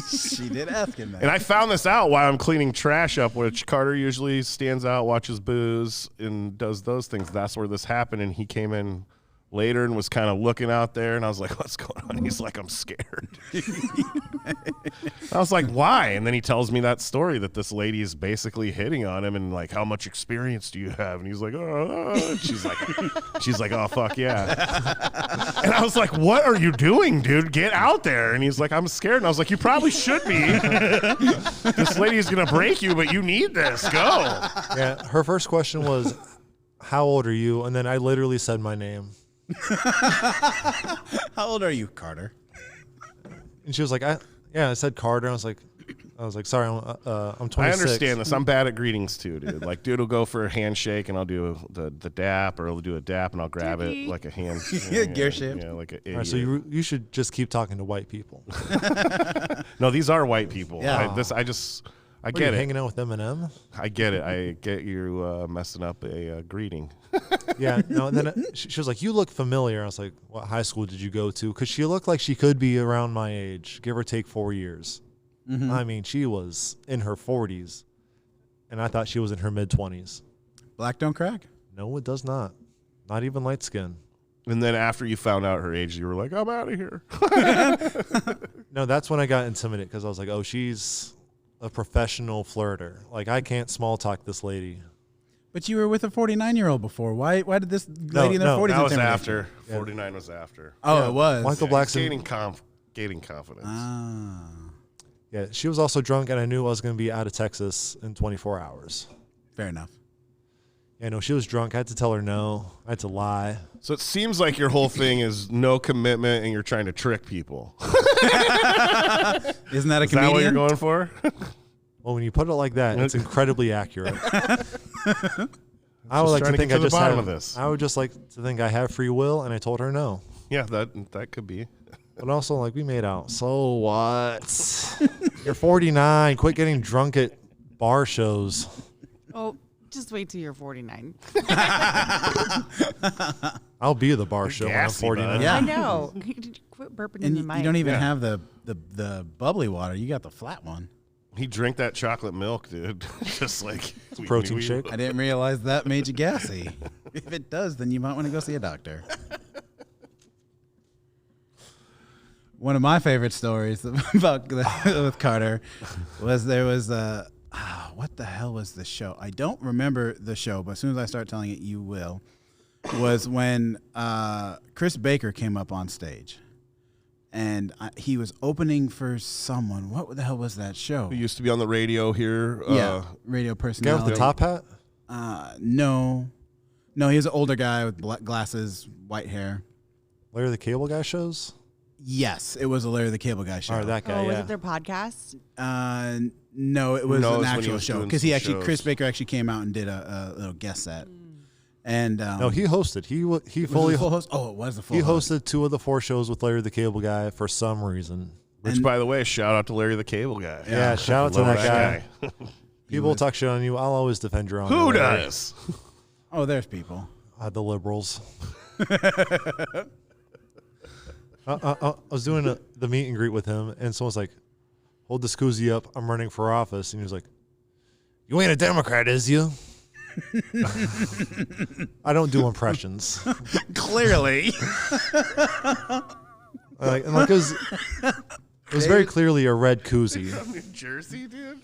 She did ask him that. And I found this out while I'm cleaning trash up, which Carter usually stands out, watches booze, and does those things. That's where this happened, and he came in later and was kind of looking out there, and I was like, "What's going on?" He's like, "I'm scared." I was like, "Why?" And then he tells me that story that this lady is basically hitting on him, and like, "How much experience do you have?" And he's like, "Oh," and she's like, "Oh fuck yeah." And I was like, "What are you doing, dude? Get out there!" And he's like, "I'm scared." And I was like, "You probably should be. This lady is gonna break you, but you need this. Go." Yeah, her first question was, how old are you? And then I literally said my name. How old are you, Carter? And she was like, I said Carter. I was like, sorry, I'm 26. I understand this. I'm bad at greetings too, dude. Like, dude will go for a handshake, and I'll do the dap, or he'll do a dap, and I'll grab it Dookie. like a hand. Gear shift. Yeah, like an idiot. All right, so you should just keep talking to white people. No, these are white people. Yeah. I What, are get you it. hanging out with Eminem? I get it. I get you messing up a greeting. Yeah, no. And then she was like, "You look familiar." I was like, "What high school did you go to?" Because she looked like she could be around my age, give or take 4 years. I mean, she was in her 40s, and I thought she was in her mid-20s. Black don't crack. No, it does not. Not even light skin. And then after you found out her age, you were like, "I'm out of here." No, that's when I got intimidated because I was like, "Oh, she's a professional flirter. Like, I can't small talk this lady." But you were with a 49-year-old before. Why did this lady in their no, 40s That was intimidate after. you? 49 was after. Oh, it was. Michael Yeah, he's Blackson. gaining confidence. Ah. Yeah, she was also drunk, and I knew I was going to be out of Texas in 24 hours. Fair enough. Yeah, no, she was drunk. I had to tell her no. I had to lie. So it seems like your whole thing is no commitment, and you're trying to trick people. Isn't that a Is that what you're comedian? going for? Well, when you put it like that, it's incredibly accurate. I would like trying to to think get I to the just bottom have. of this. I would just like to think I have free will, and I told her no. Yeah, that could be. But also, like, we made out. So what? You're 49. Quit getting drunk at bar shows. Oh, just wait till you're 49. I'll be at the bar show when I'm gassy, 49. bud. Yeah. I know. Quit burping in And the you mic. don't even Yeah. have the bubbly water. You got the flat one. He drank that chocolate milk, dude. Just like Protein shake. I didn't realize that made you gassy. If it does, then you might want to go see a doctor. One of my favorite stories about with Carter was there was what the hell was the show? I don't remember the show, but as soon as I start telling it, you will. Was when Chris Baker came up on stage, and he was opening for someone. What the hell was that show? Who used to be on the radio here. Yeah, radio Guy personality. with the top hat? No, he was an older guy with black glasses, white hair. Larry the Cable Guy shows? Yes, it was a Larry the Cable Guy show. Or that guy, was yeah. it their podcast? No, it was No, it an was when he actual was show doing because some Chris shows. Baker actually came out and did a little guest set. And No, he hosted. He was it fully the full host. Oh, it was the full. he host. hosted 2 of the 4 shows with Larry the Cable Guy for some reason. Which, by the way, shout out to Larry the Cable Guy. Yeah, shout out to Love that guy. guy. People talk shit on you. I'll always defend your own. Who Larry. does? Oh, there's people. The liberals. I was doing the meet and greet with him, and someone's like, "Hold the scoozy up. I'm running for office." And he was like, "You ain't a Democrat, is you?" I don't do impressions. Clearly, It was very clearly a red koozie. From New Jersey, dude.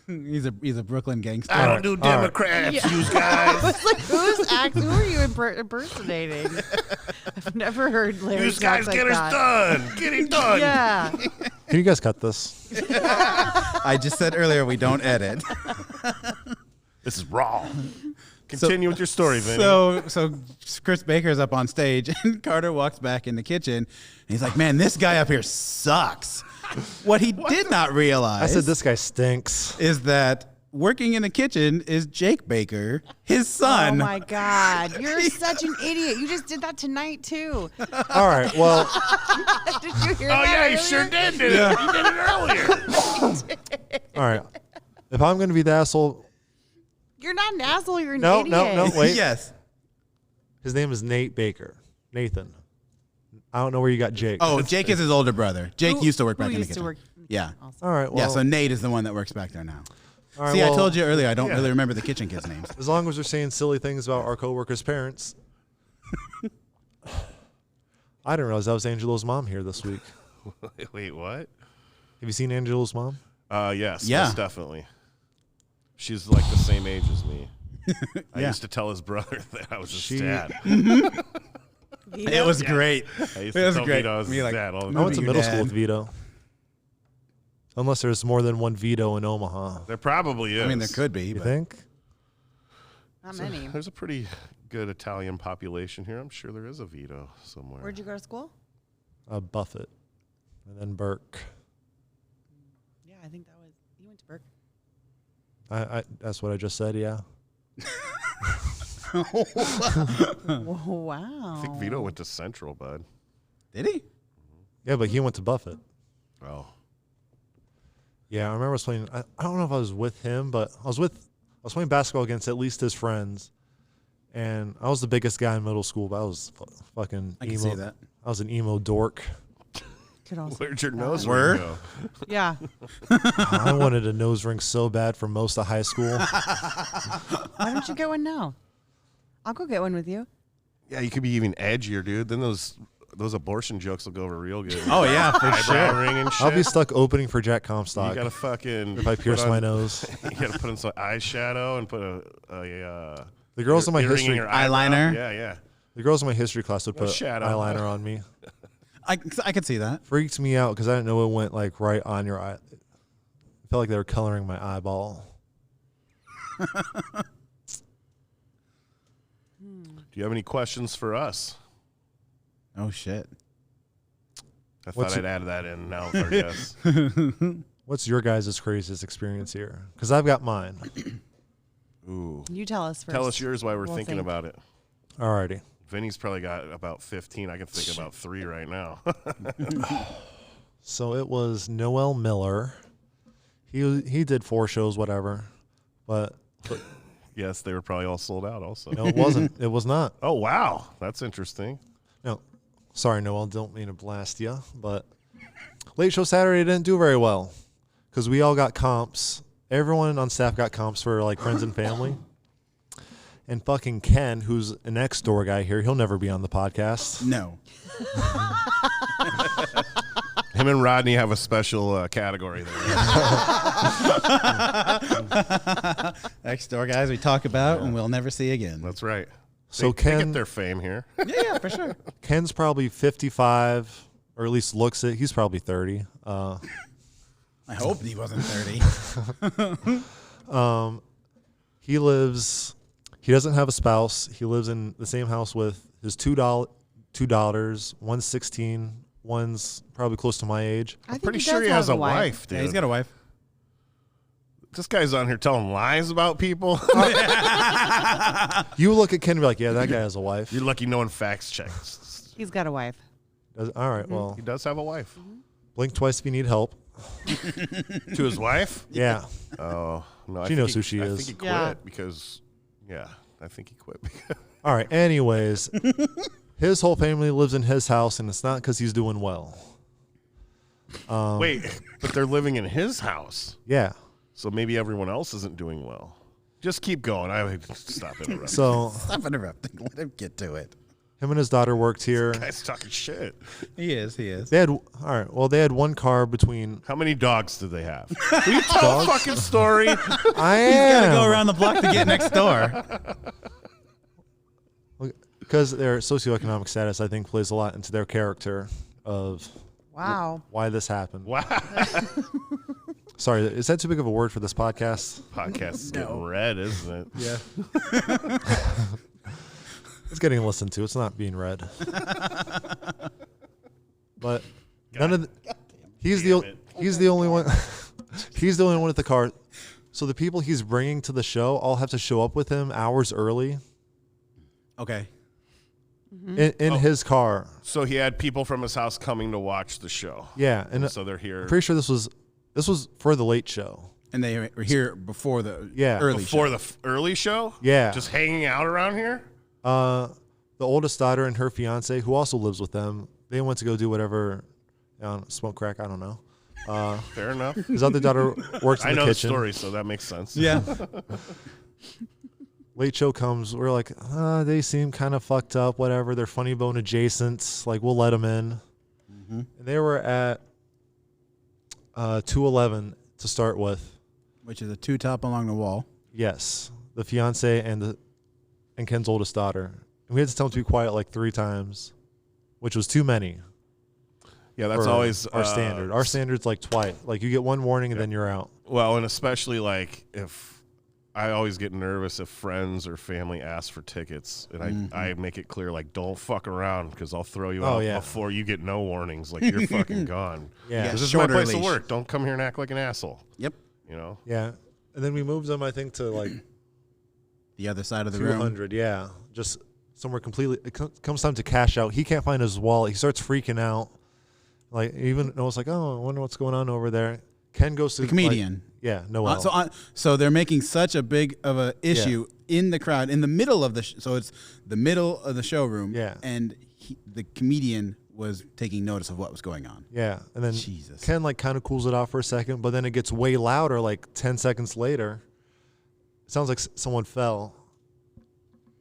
he's a Brooklyn gangster. I don't do Democrats, you I guys. was like, who are you impersonating? I've never heard Larry You guys talk get like us that. done. Get him done. Yeah. Can you guys cut this? I just said earlier we don't edit. This is raw. Continue with your story, Vinny. So Chris Baker's up on stage, and Carter walks back in the kitchen, and he's like, "Man, this guy up here sucks." What he did not realize, I said this guy stinks. is that working in the kitchen is Jake Baker, his son. Oh my God. You're such an idiot. You just did that tonight too. All right, well, Did you hear oh, that? yeah, he earlier? sure did. You did it earlier. all right. If I'm going to be the asshole, You're not an asshole, you're an no, idiot. wait. Yes. His name is Nate Baker. Nathan. I don't know where you got Jake. Oh, Jake is his older brother. Jake Who- used to work who back in the used to kitchen. work- Yeah. all right. Well, Yeah, so Nate is the one that works back there now. all right, See, I well, told you earlier, I don't really remember the kitchen kids' names. as long as we're saying silly things about our coworkers' parents. I didn't realize that was Angelo's mom here this week. Wait, what? Have you seen Angelo's mom? Yes, Yeah. most definitely. She's like the same age as me. I Yeah. used to tell his brother that I was his She- dad. It was great. I used It to was tell great. Vito I was Me, his like, dad all the I time. went to your middle dad. school with Vito. Unless there's more than one Vito in Omaha. There probably is. I mean, there could be, You but think? Not many. There's a pretty good Italian population here. I'm sure there is a Vito somewhere. Where'd you go to school? Buffett. And then Burke. Yeah, I think that was, you went to Burke. That's what I just said, yeah. Wow. I think Vito went to Central, bud. did he? Yeah, but he went to Buffett. Oh. Yeah, I remember I was playing. I don't know if I was with him, but I was playing basketball against at least his friends, and I was the biggest guy in middle school. But I was fucking I can emo. see that. I was an emo dork. Could also Where'd your nose Where? ring go? Yeah. I wanted a nose ring so bad for most of high school. Why don't you get one now? I'll go get one with you. Yeah, you could be even edgier, dude. Then those abortion jokes will go over real good. Oh, yeah, for Eyebrow sure. ring and shit. I'll be stuck opening for Jack You Comstock gotta fucking if I pierce put my on- nose. You gotta put in some eyeshadow and put The girls in my earring history, your eyebrow. Eyeliner? Yeah, yeah. the girls in my history class would put shadow. eyeliner on me. I could see that. Freaked me out because I didn't know it went like right on your eye. It felt like they were coloring my eyeball. Do you have any questions for us? Oh, shit. I What's thought I'd your- add that in now with our guess. What's your guys' craziest experience here? Because I've got mine. Ooh. You tell us first. Tell us yours while we're We'll thinking think. about it. Alrighty. Vinny's probably got about 15. I can think about 3 right now. So it was Noel Miller. He did 4 shows, whatever. But Yes, they were probably all sold out also. no, it wasn't. It was not. Oh, wow. That's interesting. No, sorry, Noel. Don't mean to blast you, but Late Show Saturday didn't do very well because we all got comps. Everyone on staff got comps for like friends and family. And fucking Ken, who's an next door guy here, he'll never be on the podcast. No. Him and Rodney have a special category there. Next door guys we talk about and we'll never see again. That's right. So they Ken, get their fame here. Yeah, for sure. Ken's probably 55, or at least looks it. He's probably 30. I hope he wasn't 30. He doesn't have a spouse. He lives in the same house with his two daughters. One's 16. One's probably close to my age. I think Pretty he sure does he has have a wife, dude. Yeah, he's got a wife. This guy's on here telling lies about people. You look at Ken and be like, yeah, that guy has a wife. You're lucky no one facts checks. He's got a wife. All right, well, He does have a wife. blink twice if you need help. To his wife? Yeah. Oh, no. She knows who she I is. think he quit Yeah. because, I think he quit. All right, anyways, his whole family lives in his house, and it's not because he's doing well. Wait, but they're living in his house. Yeah. So maybe everyone else isn't doing well. Just keep going. I would stop interrupting. So Stop interrupting. Let him get to it. him and his daughter worked here. Guy's talking shit. He is. They had They had one car between. How many dogs did they have? Will you tell a fucking story? I Gotta go am around the block to get next door. because their socioeconomic status, I think, plays a lot into their character of Wow. why this happened. Wow. Sorry, is that too big of a word for this podcast? Podcast is getting red, isn't it? Yeah. It's getting listened to. It's not being read. But none of he's the only one. He's the only one at the car. So the people he's bringing to the show all have to show up with him hours early Okay. in his car. So he had people from his house coming to watch the show. Yeah, and So they're here I'm pretty sure this was for the Late Show. And they were here before the Yeah. early before show. the early show? Yeah. Just hanging out around here? The oldest daughter and her fiance, who also lives with them, they went to go do whatever, smoke crack. I don't know. Fair enough. His other daughter works in I the know kitchen. the story, so that makes sense. Yeah. Late Show comes. We're like, they seem kind of fucked up. Whatever. They're Funny Bone adjacent. Like, we'll let them in. Mm-hmm. And they were at 211 to start with. Which is a two-top along the wall. Yes, the fiance and Ken's oldest daughter. And we had to tell them to be quiet like 3 times, which was too many. Yeah, that's for always our standard. Our standard's like twice. Like, you get one warning and then you're out. Well, and especially like if I always get nervous if friends or family ask for tickets, and I make it clear, like, don't fuck around because I'll throw you out before you get no warnings. Like, you're fucking gone. Yeah. This is my place leash. of work. Don't come here and act like an asshole. Yep. You know? Yeah. And then we moved them, I think, to like The other side of the room. 200. Yeah. Just somewhere completely. It comes time to cash out. He can't find his wallet. He starts freaking out. Like, even Noah's like, oh, I wonder what's going on over there. Ken goes to The comedian. Noel. So they're making such a big of a issue in the crowd, in the middle of the so it's the middle of the showroom. Yeah. And the comedian was taking notice of what was going on. Yeah, and then Jesus. Ken like kind of cools it off for a second, but then it gets way louder. Like 10 seconds later, it sounds like someone fell,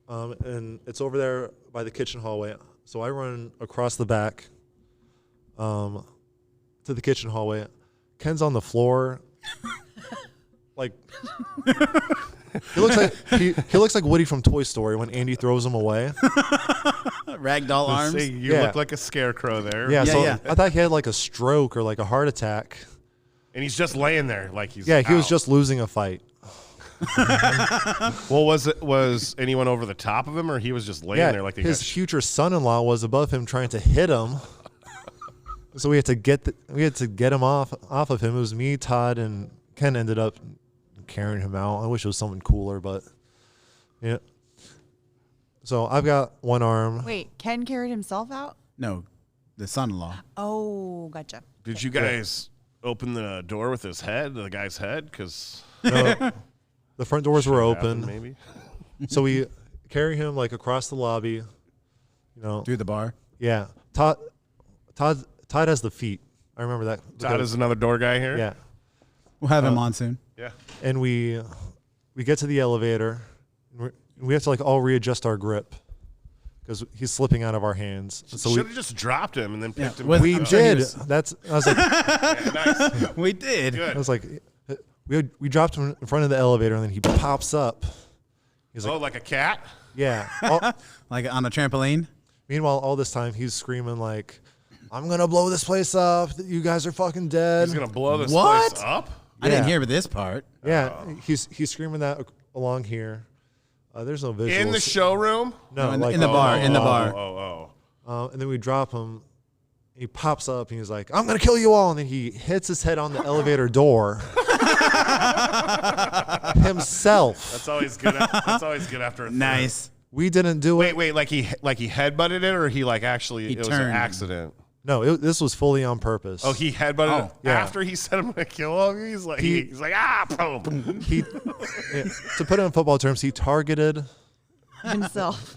and it's over there by the kitchen hallway. So I run across the back, to the kitchen hallway. Ken's on the floor, like he looks like Woody from Toy Story when Andy throws him away. Ragdoll arms. See, you look like a scarecrow there. Yeah, so yeah. I thought he had like a stroke or like a heart attack. And he's just laying there like he's Yeah, he was out. just losing a fight. Well, was anyone over the top of him, or he was just laying there like they his got future son-in-law was above him trying to hit him. So we had to get him off of him. It was me, Todd, and Ken ended up carrying him out. I wish it was someone cooler, but yeah. So I've got one arm. Wait, Ken carried himself out? No, the son-in-law. Oh, gotcha. Did you guys open the door with the guy's head? Because No, the front doors were open. maybe. So we carry him like across the lobby. You know, Through the bar. yeah. Todd has the feet. I remember that. Todd is another door guy here. Yeah. We'll have him on soon. Yeah. And we get to the elevator. And we have to like all readjust our grip because he's slipping out of our hands. So Should have just dropped him and then picked him with- back we up. sure he did. was- I was like, Yeah, nice. We did. Good. I was like, we dropped him in front of the elevator and then he pops up. He's like, Like a cat? yeah. Like on a trampoline. Meanwhile, all this time he's screaming like, "I'm gonna blow this place up. You guys are fucking dead." He's going to blow this What? place up? I didn't Yeah. hear this part. Yeah, he's screaming that along here. There's no visuals. In the showroom? No, in, like in the bar. In the Oh, bar. oh. and then we drop him. He pops up and he's like, "I'm gonna kill you all!" And then he hits his head on the elevator door. Himself. That's always good. That's always good after a throw. Nice. We didn't do it. Wait, like he headbutted it, or he like actually He it was an turned. accident. No, this was fully on purpose. Oh, he headbutted Oh, it yeah. after he said I'm gonna kill all of you. He's like he's like boom. He to put it in football terms, he targeted Himself.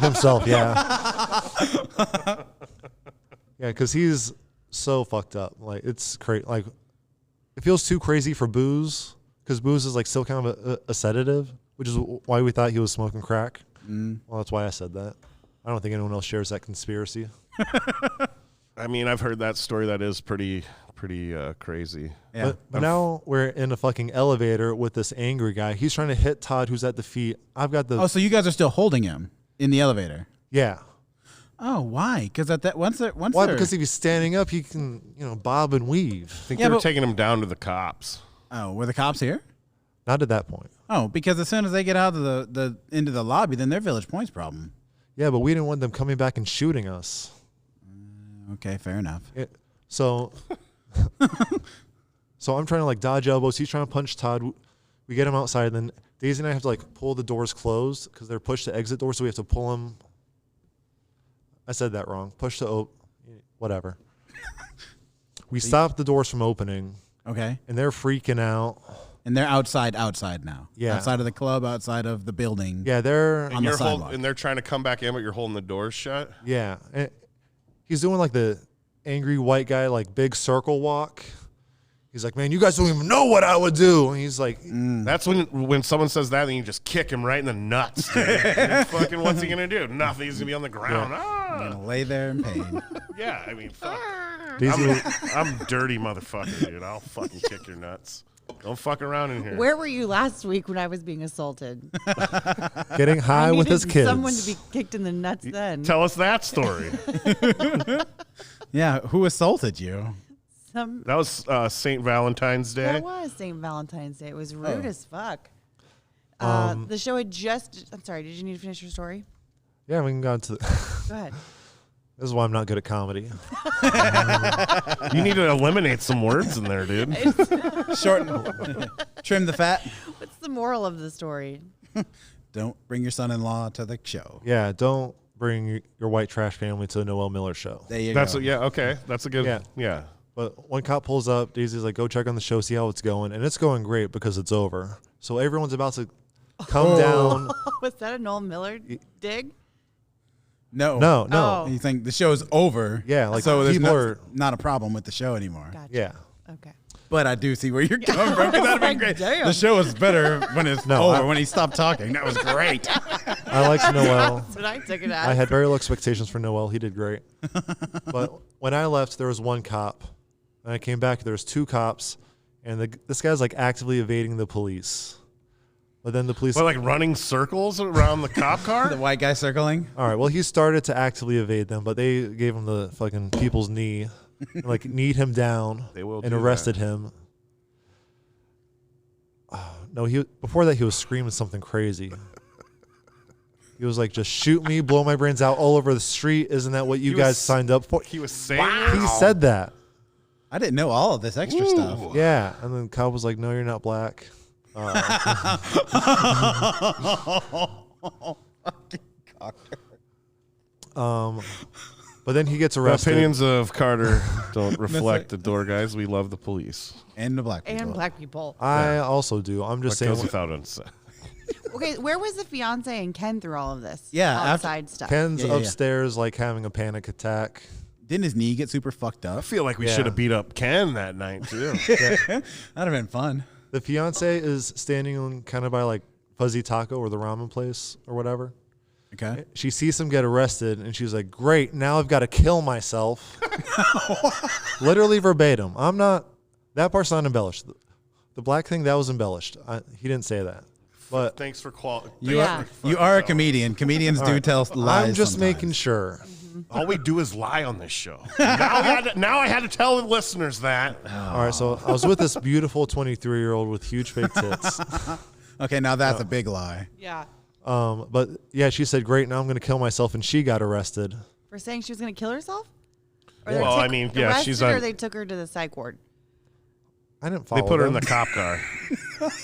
himself. Yeah, yeah, because he's so fucked up. Like it's crazy. Like it feels too crazy for booze because booze is like still kind of a sedative, which is why we thought he was smoking crack. Well, that's why I said that. I don't think anyone else shares that conspiracy. I mean, I've heard that story. That is pretty crazy. Yeah. But now we're in a fucking elevator with this angry guy. He's trying to hit Todd, who's at the feet. I've got the Oh, so you guys are still holding him in the elevator? yeah. Oh, why? Because at that once Why? they're- Because if he's standing up, he can bob and weave. I think Yeah, they were but- taking him down to the cops. Oh, were the cops here? Not at that point. Oh, because as soon as they get out of the into the lobby, then they're Village Point's problem. Yeah, but we didn't want them coming back and shooting us. Okay, fair enough. So I'm trying to like dodge elbows. He's trying to punch Todd. We get him outside, and then Daisy and I have to like pull the doors closed because they're push to exit doors. So we have to pull him. I said that wrong. Push to whatever. We stopped the doors from opening, Okay, and they're freaking out. and they're outside now. Yeah. outside of the club, outside of the building. Yeah, they're On the You're sidewalk. and they're trying to come back in, but you're holding the doors shut. yeah. And he's doing like the angry white guy, like big circle walk. He's like, "Man, you guys don't even know what I would do." And he's like, That's when someone says that, then you just kick him right in the nuts. Dude. Fucking, what's he gonna do? Nothing. He's gonna be on the ground. I'm gonna lay there in pain. Yeah, I mean, fuck. Daisy, I'm dirty motherfucker, dude. I'll fucking kick your nuts. Don't fuck around in here. Where were you last week when I was being assaulted? getting high I with needed his kids. someone to be kicked in the nuts then. Tell us that story. Yeah, who assaulted you? That was St. Valentine's Day. That was St. Valentine's Day. It was rude as fuck. The show had just. I'm sorry. Did you need to finish your story? Yeah, we can go into. Go ahead. This is why I'm not good at comedy. You need to eliminate some words in there, dude. Shorten, trim the fat. What's the moral of the story? Don't bring your son-in-law to the show. Yeah, don't bring your white trash family to a Noel Miller show. There you That's go. yeah, okay. That's a good Yeah. yeah. But one cop pulls up, Daisy's like, "Go check on the show, see how it's going," and it's going great because it's over. So everyone's about to come down. Was that a Noel Miller dig? No, No, no, Oh. You think the show's over? Yeah, like, so there's people are- not a problem with the show anymore. Gotcha. yeah. Okay. But I do see where you're coming from. 'Cause that'd been great. Damn. The show was better when it's No, over. When he stopped talking, that was great. I liked Noel. That's what I took it as. I had very low expectations for Noel. He did great. But when I left, there was one cop. And I came back, there was two cops. And this guy's like actively evading the police. But then the police... Well, like running circles around the cop The car? white guy circling. All right, well, he started to actively evade them, but they gave him the fucking people's knee. And, like, kneed him down They will and do arrested him. No, before that, he was screaming something crazy. He was like, "Just shoot me, blow my brains out all over the street. Isn't that what you He was- guys signed up for?" He was saying He said that. I didn't know all of this extra stuff. Yeah, and then the cop was like, "No, you're not black." But then he gets The arrested. opinions of Carter don't reflect the door guys. We love the police. And the black people. And black people. I also do. I'm just That saying. goes without unsaid. Okay, where was the fiance and Ken through all of this? Yeah, outside stuff. Ken's Yeah, yeah, yeah. upstairs, like having a panic attack. Didn't his knee get super fucked I up? feel like we Yeah. should have beat up Ken that night too. That'd have been fun. The fiance is standing kind of by like Fuzzy Taco or the ramen place or whatever. Okay. She sees him get arrested, and she's like, "Great, now I've got to kill myself." Literally verbatim. I'm not. That part's not embellished. The black thing that was embellished. He didn't say that. But Thanks for quality. You are a comedian. Comedians do tell lies. I'm just sometimes. making sure. All we do is lie on this show. Now I had to tell the listeners that. All right, so I was with this beautiful 23-year-old with huge fake tits. Okay, now that's a big lie. Yeah. But yeah, she said, "Great, now I'm going to kill myself," and she got arrested. For saying she was going to kill herself? Or Well, I mean, yeah, arrested she's her, on- or they took her to the psych ward. I didn't They follow put her in them. the cop car.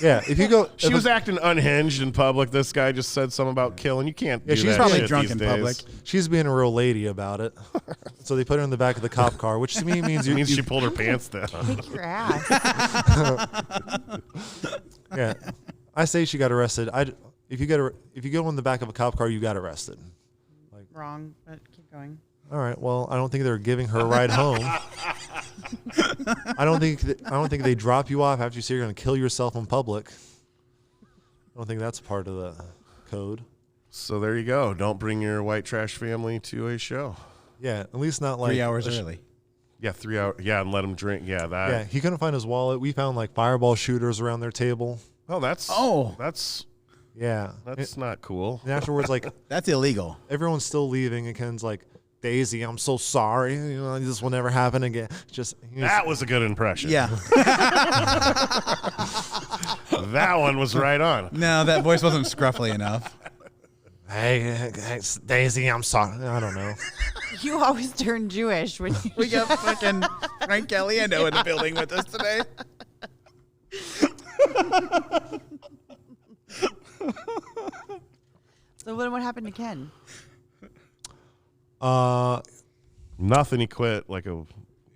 Yeah, if you go, She was acting unhinged in public. This guy just said something about killing. You can't. Yeah, do she's that probably shit drunk these in days. public. she's being a real lady about it. So they put her in the back of the cop car, which to me means It you. means you she pulled her pants down. Kick your ass. yeah, I say she got arrested. If you go in the back of a cop car, you got arrested. Wrong, but keep going. All right. Well, I don't think they're giving her a ride home. I don't think they drop you off after you say you're going to kill yourself in public. I don't think that's part of the code. So there you go. Don't bring your white trash family to a show. Yeah, at least not like 3 hours early. Yeah, 3 hours. Yeah, and let them drink. Yeah, that. Yeah, he couldn't find his wallet. We found like fireball shooters around their table. Oh, that's Yeah, not cool. and afterwards, like That's illegal. everyone's still leaving, and Ken's like, "Daisy, I'm so sorry. You know, this will never happen again." That was a good impression. Yeah. That one was right on. No, that voice wasn't scruffy enough. Hey, Daisy, I'm sorry. I don't know. You always turn Jewish when you We got fucking Frank Caliendo in the building with us today. So what happened to Ken? Nothing. He quit like a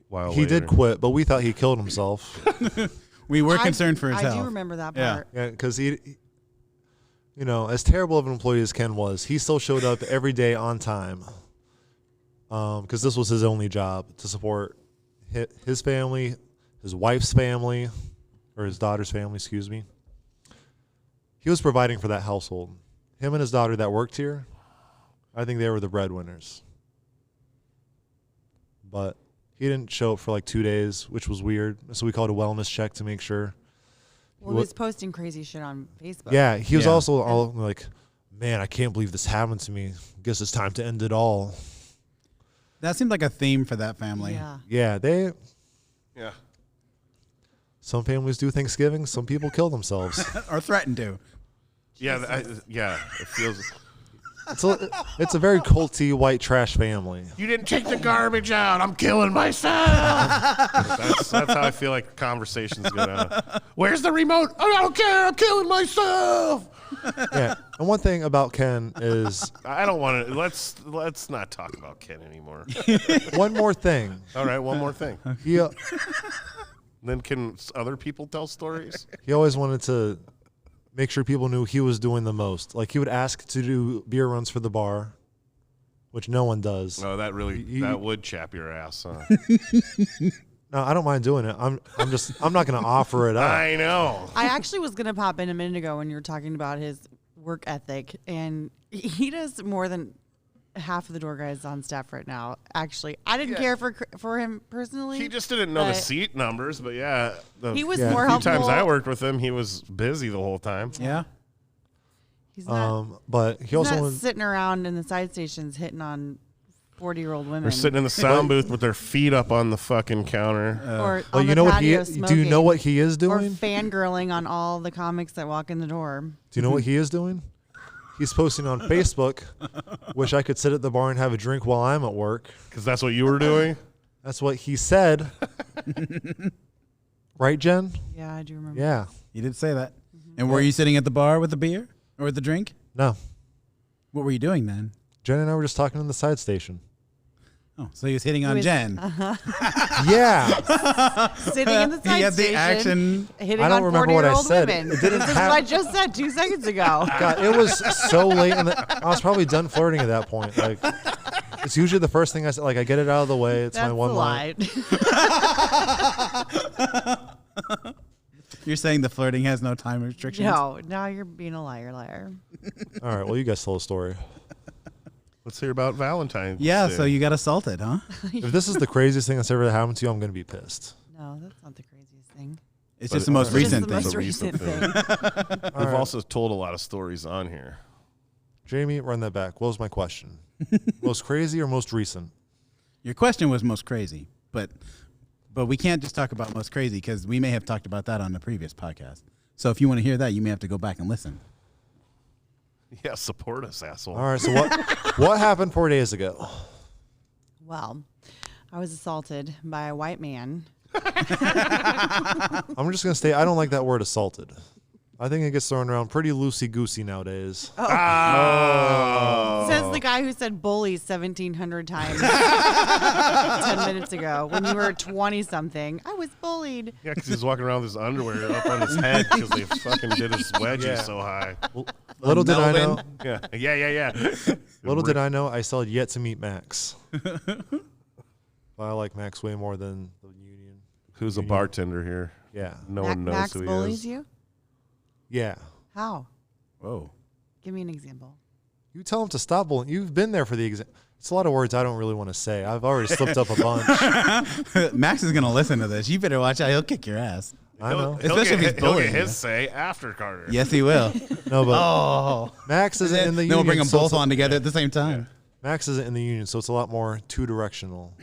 while He later. did quit, but we thought he killed himself. We were concerned for his I health. do remember that Yeah. part. Yeah, because he, you know, as terrible of an employee as Ken was, he still showed up every day on time. Because this was his only job to support his family, his wife's family, or his daughter's family, excuse me. He was providing for that household. Him and his daughter that worked here, I think they were the breadwinners. But he didn't show up for like 2 days, which was weird. So we called a wellness check to make sure. Well, he was posting crazy shit on Facebook. Yeah, he was Yeah. also all like, "Man, I can't believe this happened to me. Guess it's time to end it all." That seemed like a theme for that family. Yeah. Yeah, Yeah. some families do Thanksgiving. Some people kill themselves. Or threatened to. Yeah. It feels. It's a very culty white trash family. You didn't take the garbage out. I'm killing myself. that's how I feel like conversations go down. Where's the remote? Oh, I don't care. I'm killing myself. Yeah, and one thing about Ken is I don't want to. Let's not talk about Ken anymore. one more thing. All right, one more thing. He Then can other people tell stories? he always wanted to make sure people knew he was doing the most. Like he would ask to do beer runs for the bar, which no one does. No, that would chap your ass, huh? No, I don't mind doing it. I'm not going to offer it up. I know. I actually was going to pop in a minute ago when you were talking about his work ethic, and he does more than half of the door guys on staff right now. Actually, I didn't care for him personally. He just didn't know the but seat numbers, but yeah. He was Yeah. more A few helpful. times I worked with him, he was busy the whole time. Yeah. He's not, But he he's also not wanted, sitting around in the side stations hitting on 40-year-old women. They're sitting in the sound booth with their feet up on the fucking counter. or well, on you the know what he patio do you know smoking, what he is or doing? fangirling on all the comics that walk in the door. Do you know what he is doing? He's posting on Facebook, wish I could sit at the bar and have a drink while I'm at work. Because that's what you were doing? That's what he said. Right, Jen? Yeah, I do remember. Yeah. You did say that. And were you sitting at the bar with the beer or with the drink? No. What were you doing then? Jen and I were just talking in the side station. Oh, so he was hitting on Jen. Yeah. Sitting in the side He had the station, action. hitting I don't on remember what I 40-year-old said. women. It didn't This is have- what I just said 2 seconds ago. God, it was so late, and I was probably done flirting at that point. Like, it's usually the first thing I say. Like, I get it out of the way. It's That's my one a line. lie. You're saying the flirting has no time restrictions? No, now you're being a liar. All right. Well, you guys tell a story. Let's hear about Valentine's Yeah, Day. so you got assaulted, huh? If this is the craziest thing that's ever happened to you, I'm going to be pissed. No, that's not the craziest thing. It's But just the most it's recent Just the thing. most It's a recent recent thing. We've also told a lot of stories on here. Jamie, run that back. What was my question? Most crazy or most recent? Your question was most crazy, but we can't just talk about most crazy because we may have talked about that on the previous podcast. So if you want to hear that, you may have to go back and listen. Yeah, support us, asshole. All right. So what happened 4 days ago? Well, I was assaulted by a white man. I'm just going to say I don't like that word assaulted. I think it gets thrown around pretty loosey-goosey nowadays. Oh. Says the guy who said bully 1,700 times 10 minutes ago when you were 20-something. I was bullied. Yeah, because he's walking around with his underwear up on his head because they fucking did his wedgie Yeah. so high. Little did I know. Yeah, yeah. Little did I know. I still had yet to meet Max. But I like Max way more than the Union. Who's a bartender here? Yeah. No one knows Max who he bullies is. you? Yeah. How? Whoa. Give me an example. You tell him to stop bullying. You've been there for the exam. It's a lot of words I don't really want to say. I've already slipped up a bunch. Max is going to listen to this. You better watch out. He'll kick your ass. I know. Especially if he's he'll bullying get you. his say after Carter. Yes, he will. No, but Oh. Max isn't in the Then Union. we'll bring them so both it's- on together at the same time. Max isn't in the Union, so it's a lot more two-directional.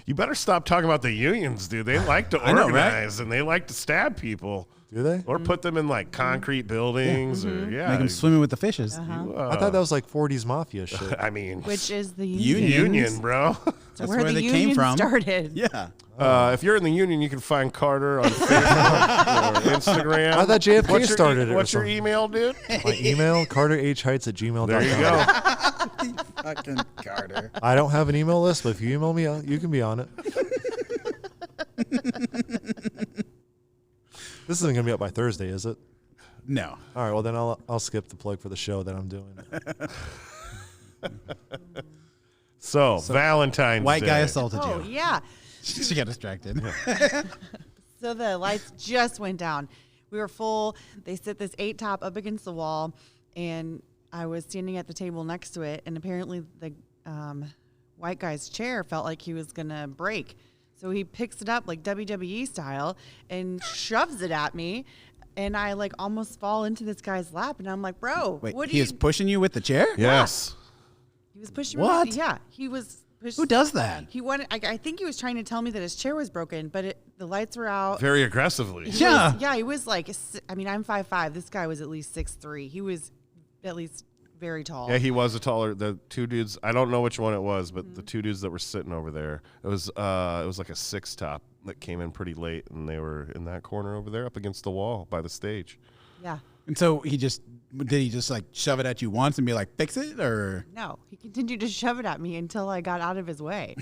You better stop talking about the unions, dude. They like to I know, right? organize and they like to stab people. Do they? Or put them in like concrete buildings or Make them swimming with the fishes. I thought that was like 40s mafia shit. I mean, Which is the Union. union, bro. So That's where where the they union came from. started. Yeah. If you're in the union, you can find Carter on Facebook or Instagram. I thought JFK What's your started it or What's your something. email, dude? My email, carterhheights@gmail.com. There you go. Fucking Carter. I don't have an email list, but if you email me, you can be on it. This isn't going to be up by Thursday, is it? No. All right, well, then I'll skip the plug for the show that I'm doing. So Valentine's White Day. guy assaulted Oh, you. yeah. She got distracted. So the lights just went down. We were full. They set this 8-top up against the wall, and I was standing at the table next to it, and apparently the white guy's chair felt like he was going to break. So he picks it up like WWE style and shoves it at me, and I like almost fall into this guy's lap, and I'm like, bro, Wait, what do he you... is pushing you with the chair? Yes. He was pushing What? me. Yeah, he was... Who does that? He wanted. I think he was trying to tell me that his chair was broken, but the lights were out. Very aggressively. He Yeah. was, yeah, he was like, I mean, I'm 5'5". This guy was at least 6'3". He was at least very tall. Yeah, he was a taller. The two dudes, I don't know which one it was, but Mm-hmm. the two dudes that were sitting over there, it was like a 6-top that came in pretty late, and they were in that corner over there, up against the wall by the stage. Yeah. And so did he just like shove it at you once and be like, fix it? Or No, he continued to shove it at me until I got out of his way.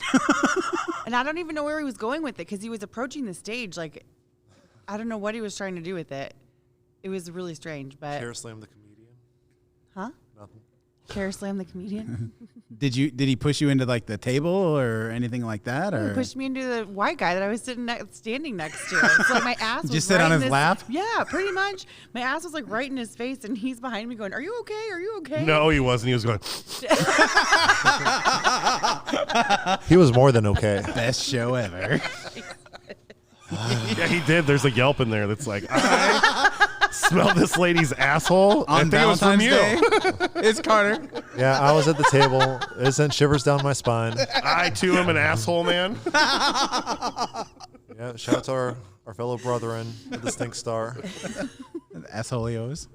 And I don't even know where he was going with it because he was approaching the stage. Like, I don't know what he was trying to do with it. It was really strange, but Chair slam the comedian. huh? Nothing. Chair slam the comedian. did he push you into like the table or anything like that? He Or pushed me into the white guy that I was standing next to. So my ass was Just sit right on in his lap? Yeah, pretty much. My ass was like right in his face, and he's behind me going, "Are you okay? Are you okay?" No, he wasn't. He was going, He was more than okay. best show ever. yeah, he did. There's a Yelp in there that's like, I smell this lady's asshole. I On think it was from Valentine's you. Day, it's Carter. Yeah, I was at the table. It sent shivers down my spine. I, too, am an asshole, man. Yeah, shout out to our fellow brethren at the Stink Star. Assholeos.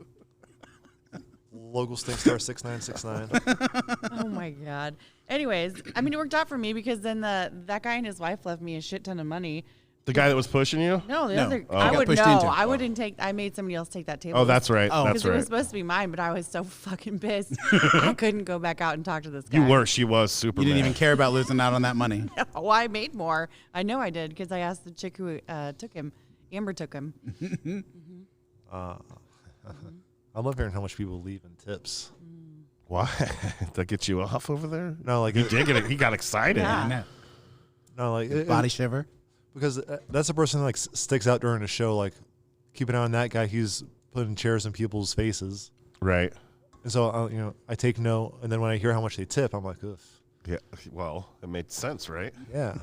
Local Stink Star 6969. Oh my god. Anyways, I mean, it worked out for me because then that guy and his wife left me a shit ton of money The guy that was pushing you? No, the No. other. Oh. I Got would pushed know. into. I wouldn't take. I made somebody else take that table. Oh, that's right. Oh. That's Because it was right. supposed to be mine, but I was so fucking pissed. I couldn't go back out and talk to this guy. You were. She was super You didn't mad. even care about losing out on that money. Well, I made more. I know I did because I asked the chick who took him. Amber took him. I love hearing how much people leave in tips. Why? That get you off over there? No, like He did get it. He got excited. Yeah. I know. no, like Body shiver. because that's a person that like sticks out during a show. Like, keep an eye on that guy. He's putting chairs in people's faces, Right. and so I take note. And then when I hear how much they tip, I'm like, ugh. Yeah. Well, it made sense, right? Yeah.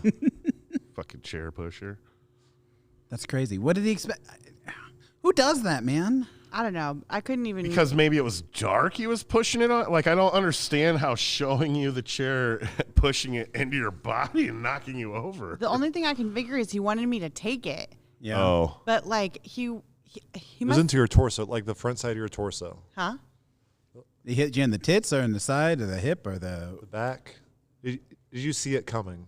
Fucking chair pusher. That's crazy. What did he expect? Who does that, man? I don't know. I couldn't even. Because maybe it was dark he was pushing it on. Like, I don't understand how showing you the chair, pushing it into your body and knocking you over. the only thing I can figure is he wanted me to take it, Yeah. Oh. but like he It was must. into your torso, like the front side of your torso, Huh? He hit you in the tits or in the side or the hip or the. the back. Did you see it coming?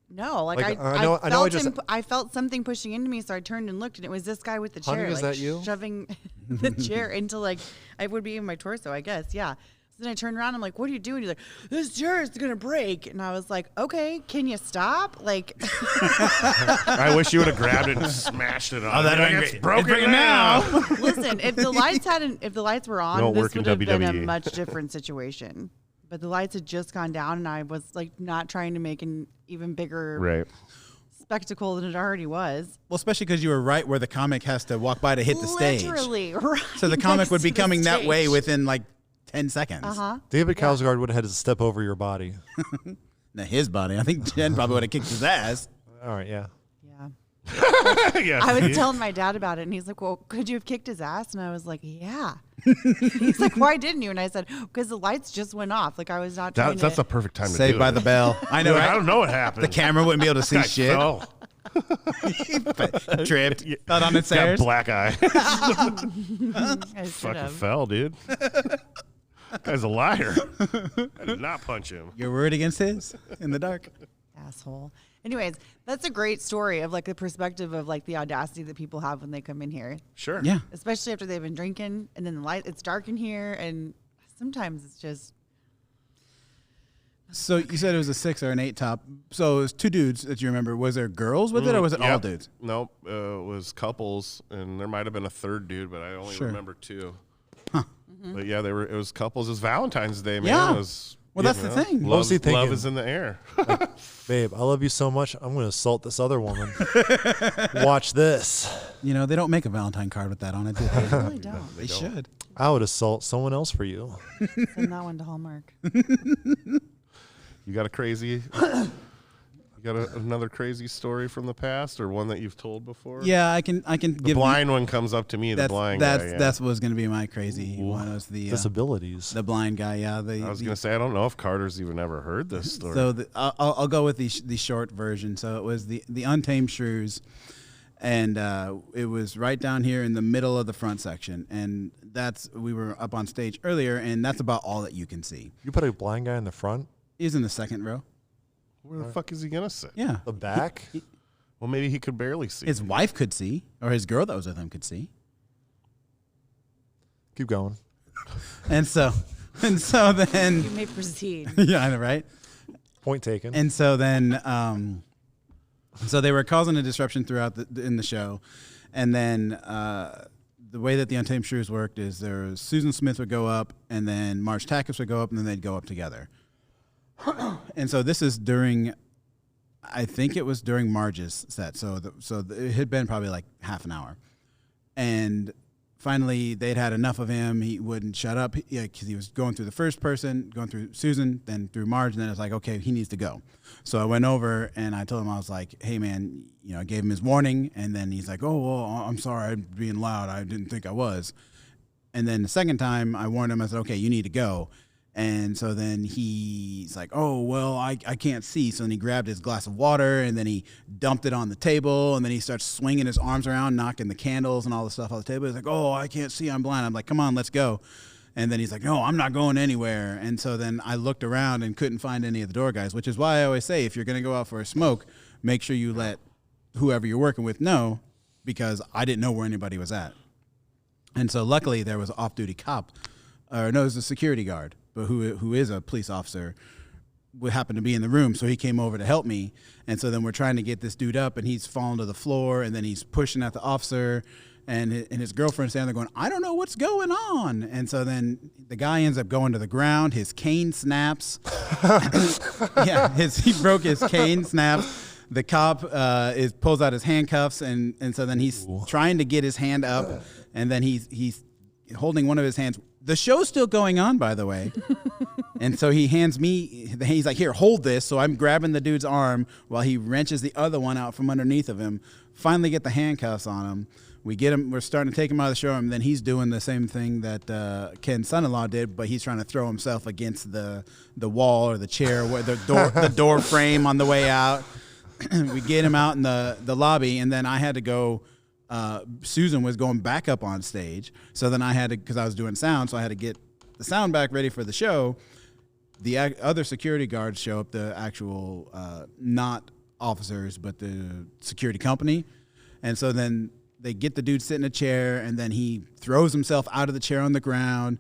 No, like, Like, I, I know- I know I felt just- him, I felt something pushing into me, so I turned and looked, and it was this guy with the Honey, chair, is like that you? shoving the chair into like I would be in my torso, I guess. Yeah. So then I turned around. I'm like, "What are you doing?" He's like, "This chair is gonna break," and I was like, "Okay, can you stop?" Like, I wish you would have grabbed it and smashed it on. that'd Like, been it's great. broken It's broken now. listen, if the lights were on, Don't this work in would have been a WWE. much different situation. But the lights had just gone down, and I was like not trying to make an even bigger Right. spectacle than it already was. Well, especially because you were right where the comic has to walk by to hit the stage. Literally, right. So the comic next would be to the coming that way stage. within like 10 seconds. Uh-huh. David Cowsgard would have had to step over your body. Now his body. I think Jen probably would have kicked his ass. All right, yeah. Yeah. Yeah. I see? was telling my dad about it, and he's like, "Well, could you have kicked his ass?" And I was like, "Yeah." He's like, "Why didn't you?" And I said, "Because the lights just went off. Like I was not trying That's to." a perfect time to Saved do by it. the bell. I know, Like, I right? don't know what happened. The camera wouldn't be able to see Guy shit. fell. Tripped. Thought on its Got stairs. black eye. I should Fucking have. fell, dude. Guy's a liar. I did not punch him. Your word against his in the dark. Asshole. Anyways, that's a great story of like the perspective of like the audacity that people have when they come in here, Sure. Yeah. especially after they've been drinking, and then the light. It's dark in here, and sometimes it's just. So you said it was a 6 or an 8 top. So it was 2 dudes that you remember. Was there girls with it or was it all Yep. dudes? Nope. It was couples, and there might have been a third dude, but I only Sure. remember 2. But yeah, it was couples. It was Valentine's Day, man. Yeah. It was, Well, you that's the know, thing. What was he Love thinking? is in the air. Babe, I love you so much. I'm going to assault this other woman. Watch this. You know, they don't make a Valentine card with that on it, do I they? really don't. They should. I would assault someone else for you. Send that one to Hallmark. You got a crazy? You got another crazy story from the past, or one that you've told before? Yeah, I can The give blind one comes up to me. The that's blind that's guy. Yeah. that's what's going to be my crazy one. Was Disabilities. the blind guy? Yeah, I was gonna say I don't know if Carter's even ever heard this story. So I'll go with the short version. So it was the Untamed Shrews, and it was right down here in the middle of the front section, and we were up on stage earlier, and that's about all that you can see. You put a blind guy in the front? He's in the second row. Where the fuck is he gonna sit? Yeah, The back? Well, maybe he could barely see. his wife could see, or his girl that was with him could see, Keep going. and so then You may proceed. yeah, I know, right? Point taken. And so then, so they were causing a disruption throughout in the show, and then the way that the Untamed Shrews worked is Susan Smith would go up, and then Marge Tackus would go up, and then they'd go up together. And so this is during, I think it was during Marge's set, so it had been probably like half an hour, and finally they'd had enough of him. He wouldn't shut up because he was going through the first person, going through Susan, then through Marge, and then it's like, okay, he needs to go. So I went over and I told him, I was like, hey man, I gave him his warning, and then he's like, oh well, I'm sorry, I'm being loud. I didn't think I was. And then the second time I warned him, I said, okay, you need to go. And so then he's like, oh, well, I can't see. So then he grabbed his glass of water, and then he dumped it on the table, and then he starts swinging his arms around, knocking the candles and all the stuff on the table. He's like, oh, I can't see. I'm blind. I'm like, come on, let's go. And then he's like, no, I'm not going anywhere. And so then I looked around and couldn't find any of the door guys, which is why I always say, if you're going to go out for a smoke, make sure you let whoever you're working with know, because I didn't know where anybody was at. And so luckily there was an off-duty cop, or no, it was a security guard, but who is a police officer, would happen to be in the room. So he came over to help me. And so then we're trying to get this dude up, and he's falling to the floor, and then he's pushing at the officer, and his girlfriend's standing there going, I don't know what's going on. And so then the guy ends up going to the ground. His cane snaps. Yeah, he broke his cane, snaps. The cop pulls out his handcuffs, and so then he's trying to get his hand up, and then he's holding one of his hands. The show's still going on, by the way. And so he hands me, he's like, here, hold this. So I'm grabbing the dude's arm while he wrenches the other one out from underneath of him. Finally get the handcuffs on him. We get him, we're starting to take him out of the showroom. Then he's doing the same thing that Ken's son-in-law did, but he's trying to throw himself against the wall or the chair, or the door frame on the way out. We get him out in the lobby, and then I had to go. Susan was going back up on stage, so then I had to, because I was doing sound, so I had to get the sound back ready for the show. The other security guards show up, the actual not officers, but the security company, and so then they get the dude sit in a chair, and then he throws himself out of the chair on the ground.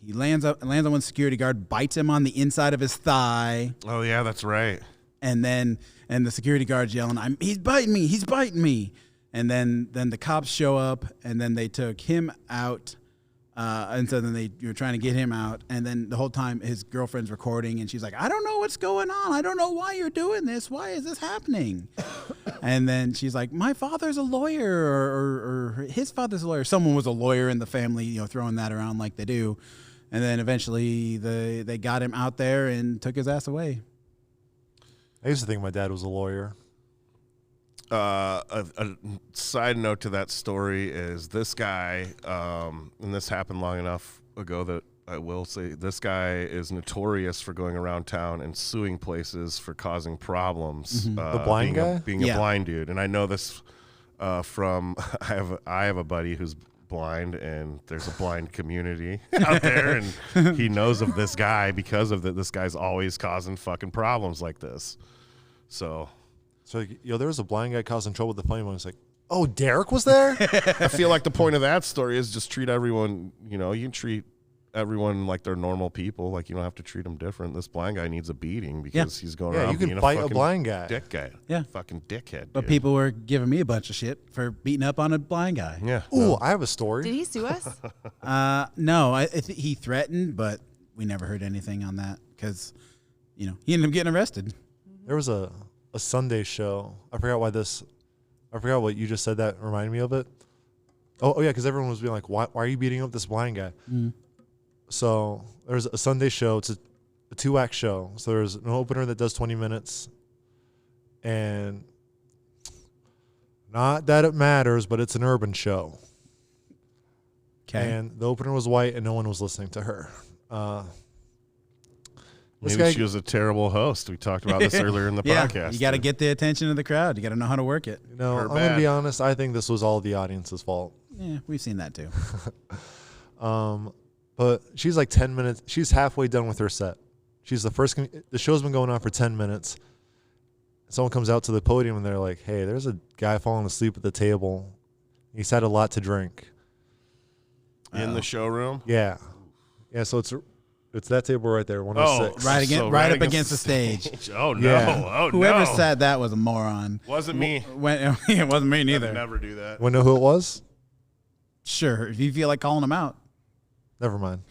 He lands on one security guard, bites him on the inside of his thigh. Oh yeah, that's right. And the security guard's yelling, he's biting me, he's biting me. And then the cops show up, and then they took him out. And so then you're trying to get him out. And then the whole time his girlfriend's recording, and she's like, I don't know what's going on. I don't know why you're doing this. Why is this happening? And then she's like, my father's a lawyer, or his father's a lawyer. Someone was a lawyer in the family, throwing that around like they do. And then eventually they got him out there and took his ass away. I used to think my dad was a lawyer. A side note to that story is this guy, and this happened long enough ago that I will say this guy is notorious for going around town and suing places for causing problems. Mm-hmm. The blind guy? Being a blind dude. And I know this from, I have a buddy who's blind, and there's a blind community out there, and he knows of this guy because of that. This guy's always causing fucking problems like this. So there was a blind guy causing trouble with the funny one. It's like, oh, Derek was there? I feel like the point of that story is just treat everyone, you can treat everyone like they're normal people. Like, you don't have to treat them different. This blind guy needs a beating because he's going around you can being fight a a blind guy. dick guy. Yeah. Fucking dickhead, But dude. people were giving me a bunch of shit for beating up on a blind guy. Yeah. Ooh, I have a story. Did he sue us? No, he threatened, but we never heard anything on that because, he ended up getting arrested. There was a Sunday show. I forgot what you just said that reminded me of it. Oh yeah, because everyone was being like, why are you beating up this blind guy? Mm. So there's a Sunday show. It's a 2-act show. So there's an opener that does 20 minutes. And not that it matters, but it's an urban show. Okay. And the opener was white, and no one was listening to her. Maybe she was a terrible host. We talked about this earlier in the podcast. You got to get the attention of the crowd. You got to know how to work it. I'm going to be honest. I think this was all the audience's fault. Yeah, we've seen that too. But she's like 10 minutes. She's halfway done with her set. She's the first. The show's been going on for 10 minutes. Someone comes out to the podium, and they're like, hey, there's a guy falling asleep at the table. He's had a lot to drink. In the showroom? Yeah. Yeah, so it's that table right there, 106. Right up against the stage. Oh, no. Yeah. Oh, Whoever no. said that was a moron. Wasn't me. It wasn't me neither. I'd never do that. Want to know who it was? Sure, if you feel like calling them out. Never mind.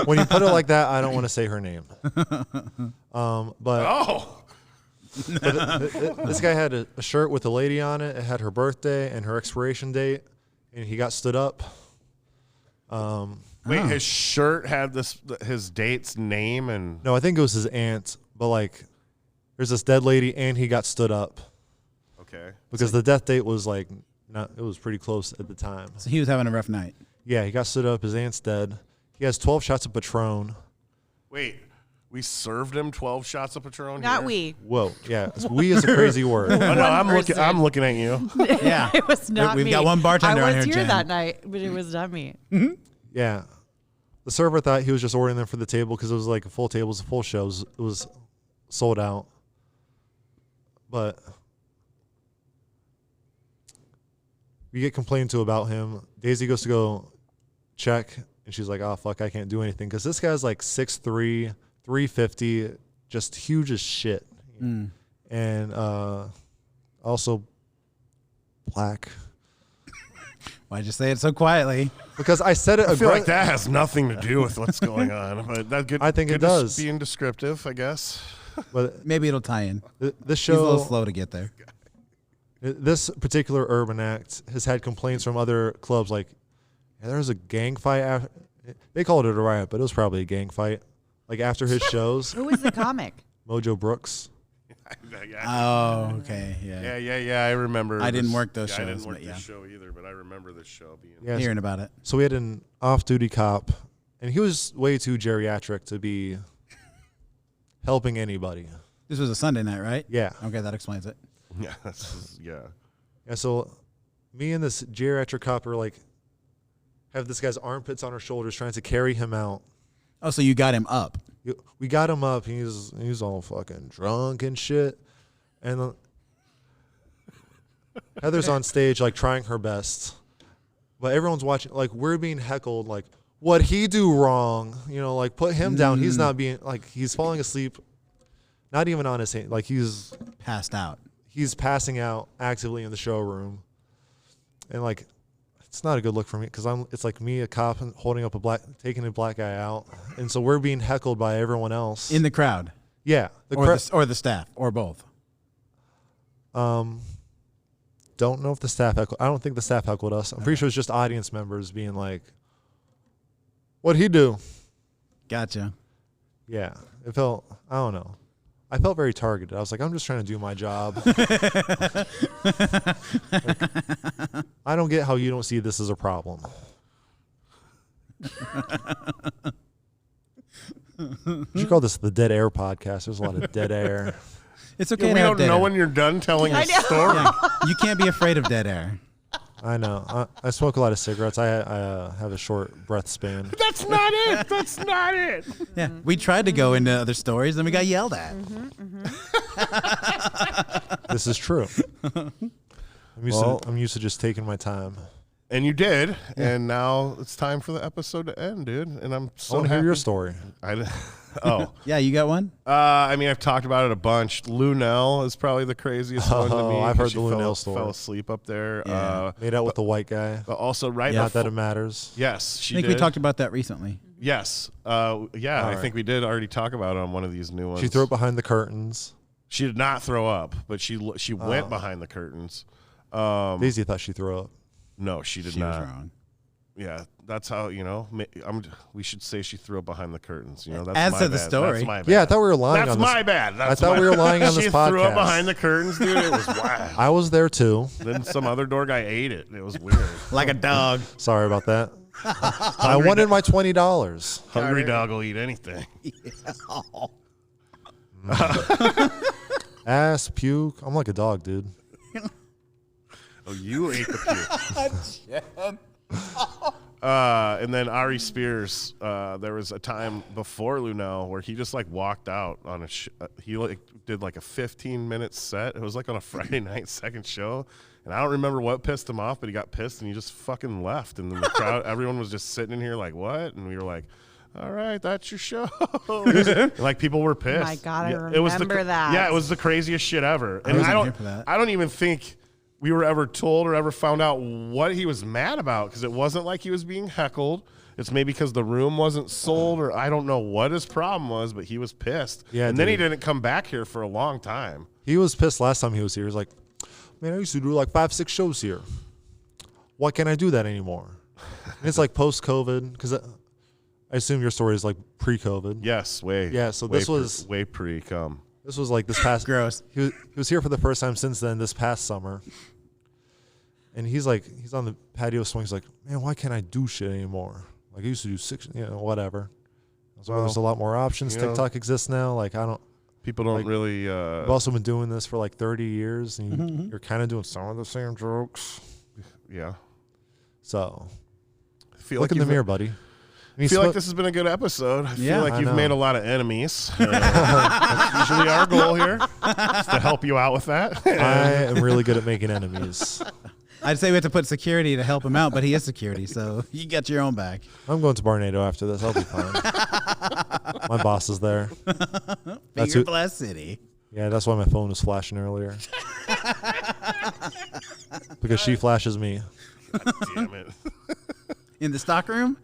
When you put it like that, I don't want to say her name. But this guy had a shirt with a lady on it. It had her birthday and her expiration date, and he got stood up. Wait, his shirt had his date's name and... No, I think it was his aunt, but like, there's this dead lady, and he got stood up. Okay. Because the death date was like, it was pretty close at the time. So he was having a rough night. Yeah, he got stood up. His aunt's dead. He has 12 shots of Patron. Wait, we served him 12 shots of Patron Not here? we. Whoa, yeah, we is a crazy word. Oh, no, I'm person. looking at you. Yeah. It was not We've me. got one bartender I on was here, here Jen. that night, but it was not me. Yeah. The server thought he was just ordering them for the table because it was like a full table. It was a full show. It was sold out. but we get complained to about him. Daisy goes to go check, and she's like, "Oh fuck, I can't do anything," because this guy's like 6'3", 350, just huge as shit, and also black. Why'd you say it so quietly? Because I said it. I feel like that has nothing to do with what's going on, but that good. I think it good does. Being descriptive, I guess. But Maybe it'll tie in. this He's a show, little slow to get there. this particular urban act has had complaints from other clubs. Like, yeah, there was a gang fight. They called it a riot, but it was probably a gang fight. Like after his shows, Who was the comic? Mojo Brooks. Oh, okay. Yeah. Yeah. I remember. I didn't this- work those I shows, didn't work but yeah. this show either, but I remember this show being. Yeah, Hearing about it. so we had an off-duty cop, and he was way too geriatric to be helping anybody. This was a Sunday night, right? Yeah. Okay, that explains it. Yeah, yeah. Yeah, so me and this geriatric cop are like, have this guy's armpits on our shoulders trying to carry him out. Oh, so you got him up. We got him up. He's all fucking drunk and shit. And Heather's on stage, like, trying her best. But everyone's watching. Like, we're being heckled. Like, what'd he do wrong? You know, like, put him down. He's not being, like, he's falling asleep. Not even on his hand. Like, he's Passed out. passing out actively in the showroom. And, like, it's not a good look for me because it's like me, a cop, holding up taking a black guy out. And so we're being heckled by everyone else. In the crowd. Yeah. Or the staff. Or both. Don't know if the staff heckled. I don't think the staff heckled us. I'm pretty sure it's just audience members being like, what'd he do? Gotcha. Yeah. It felt, I don't know. I felt very targeted. I was like, I'm just trying to do my job. I don't get how you don't see this as a problem. You should call this the Dead Air podcast. There's a lot of dead air. It's okay Yeah, to we have don't dead know air. when you're done telling I a know. story. Yeah. You can't be afraid of dead air. I know. I smoke a lot of cigarettes. I have a short breath span. That's not it. That's not it. Yeah. We tried to go into other stories and we got yelled at. This is true. I'm used to just taking my time. And you did, and now it's time for the episode to end, dude. And I'm I so want to hear happy. your story. Yeah, you got one? I mean, I've talked about it a bunch. Lunel is probably the craziest one to me. I've heard She the Lunel fell story. asleep up there. Yeah. Made out with the white guy. But also right Not that before, it matters. yes, I she think did. we talked about that recently. Yes. I right. think we did already talk about it on one of these new ones. She threw it behind the curtains. She did not throw up, but she went behind the curtains. Daisy thought she threw up. No, she did She not. was wrong. Yeah, that's how, we should say she threw up behind the curtains. That's Adds my to the bad. story. That's my bad. Yeah, I thought we were lying That's on this. my bad. That's thought my we were lying on she this threw up podcast. behind the curtains, dude. It was wild. I was there too. Then some other door guy ate it. It was weird. Like a dog. Sorry about that. I wanted my $20. Hungry dog will eat anything. Ass, puke. I'm like a dog, dude. Oh, you ate the puke. And then Ari Spears, there was a time before Lunel where he just like walked out on he like did like a 15-minute set. It was like on a Friday night second show. And I don't remember what pissed him off, but he got pissed and he just fucking left. And then the crowd, everyone was just sitting in here like, what? And we were like, all right, that's your show. And, like, people were pissed. Oh my God, I it was remember that. Yeah, it was the craziest shit ever. And wasn't here for that. I don't even think we were ever told or ever found out what he was mad about, because it wasn't like he was being heckled. It's maybe because the room wasn't sold, or I don't know what his problem was, but he was pissed. Yeah, and then he dude. didn't come back here for a long time. He was pissed last time he was here. He was like, man, I used to do like 5-6 shows here. Why can't I do that anymore? And it's like post-COVID, because I assume your story is like pre-COVID. Yes, way. Yeah, so way this was- way pre-cum. This was like this past. Gross. He was here for the first time since then, this past summer. And he's on the patio swing. He's like, man, why can't I do shit anymore? Like I used to do 6, whatever. So there's a lot more options. TikTok exists now. Like I don't. People don't Like, really. I've also been doing this for like 30 years, and you're kind of doing some of the same jokes. Yeah. So I feel look in the mirror, buddy. I feel like this has been a good episode. I Yeah. feel like you've made a lot of enemies. That's usually our goal here, is to help you out with that. I am really good at making enemies. I'd say we have to put security to help him out, but he is security, so you got your own back. I'm going to Barnado after this. I'll be fine. My boss is there. Finger Blast City. Yeah, that's why my phone was flashing earlier. Because she flashes me. God damn it. In the stock room?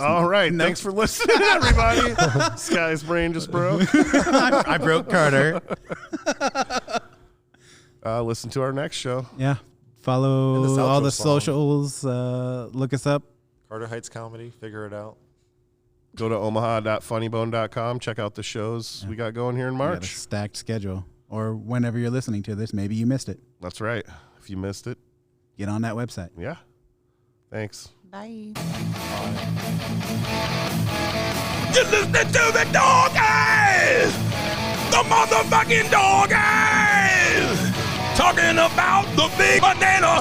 All right. Thanks for listening, everybody. Sky's brain just broke. I broke Carter. Listen to our next show. Yeah. Follow And the all outro the song. socials. Look us up. Carter Heights Comedy. Figure it out. Go to omaha.funnybone.com. Check out the shows we got going here in We got a March. stacked schedule. Or whenever you're listening to this, maybe you missed it. That's right. If you missed it, Get on that website. yeah. Thanks. Bye. You're listening to the dog eyes, the motherfucking dog eyes, talking about the big banana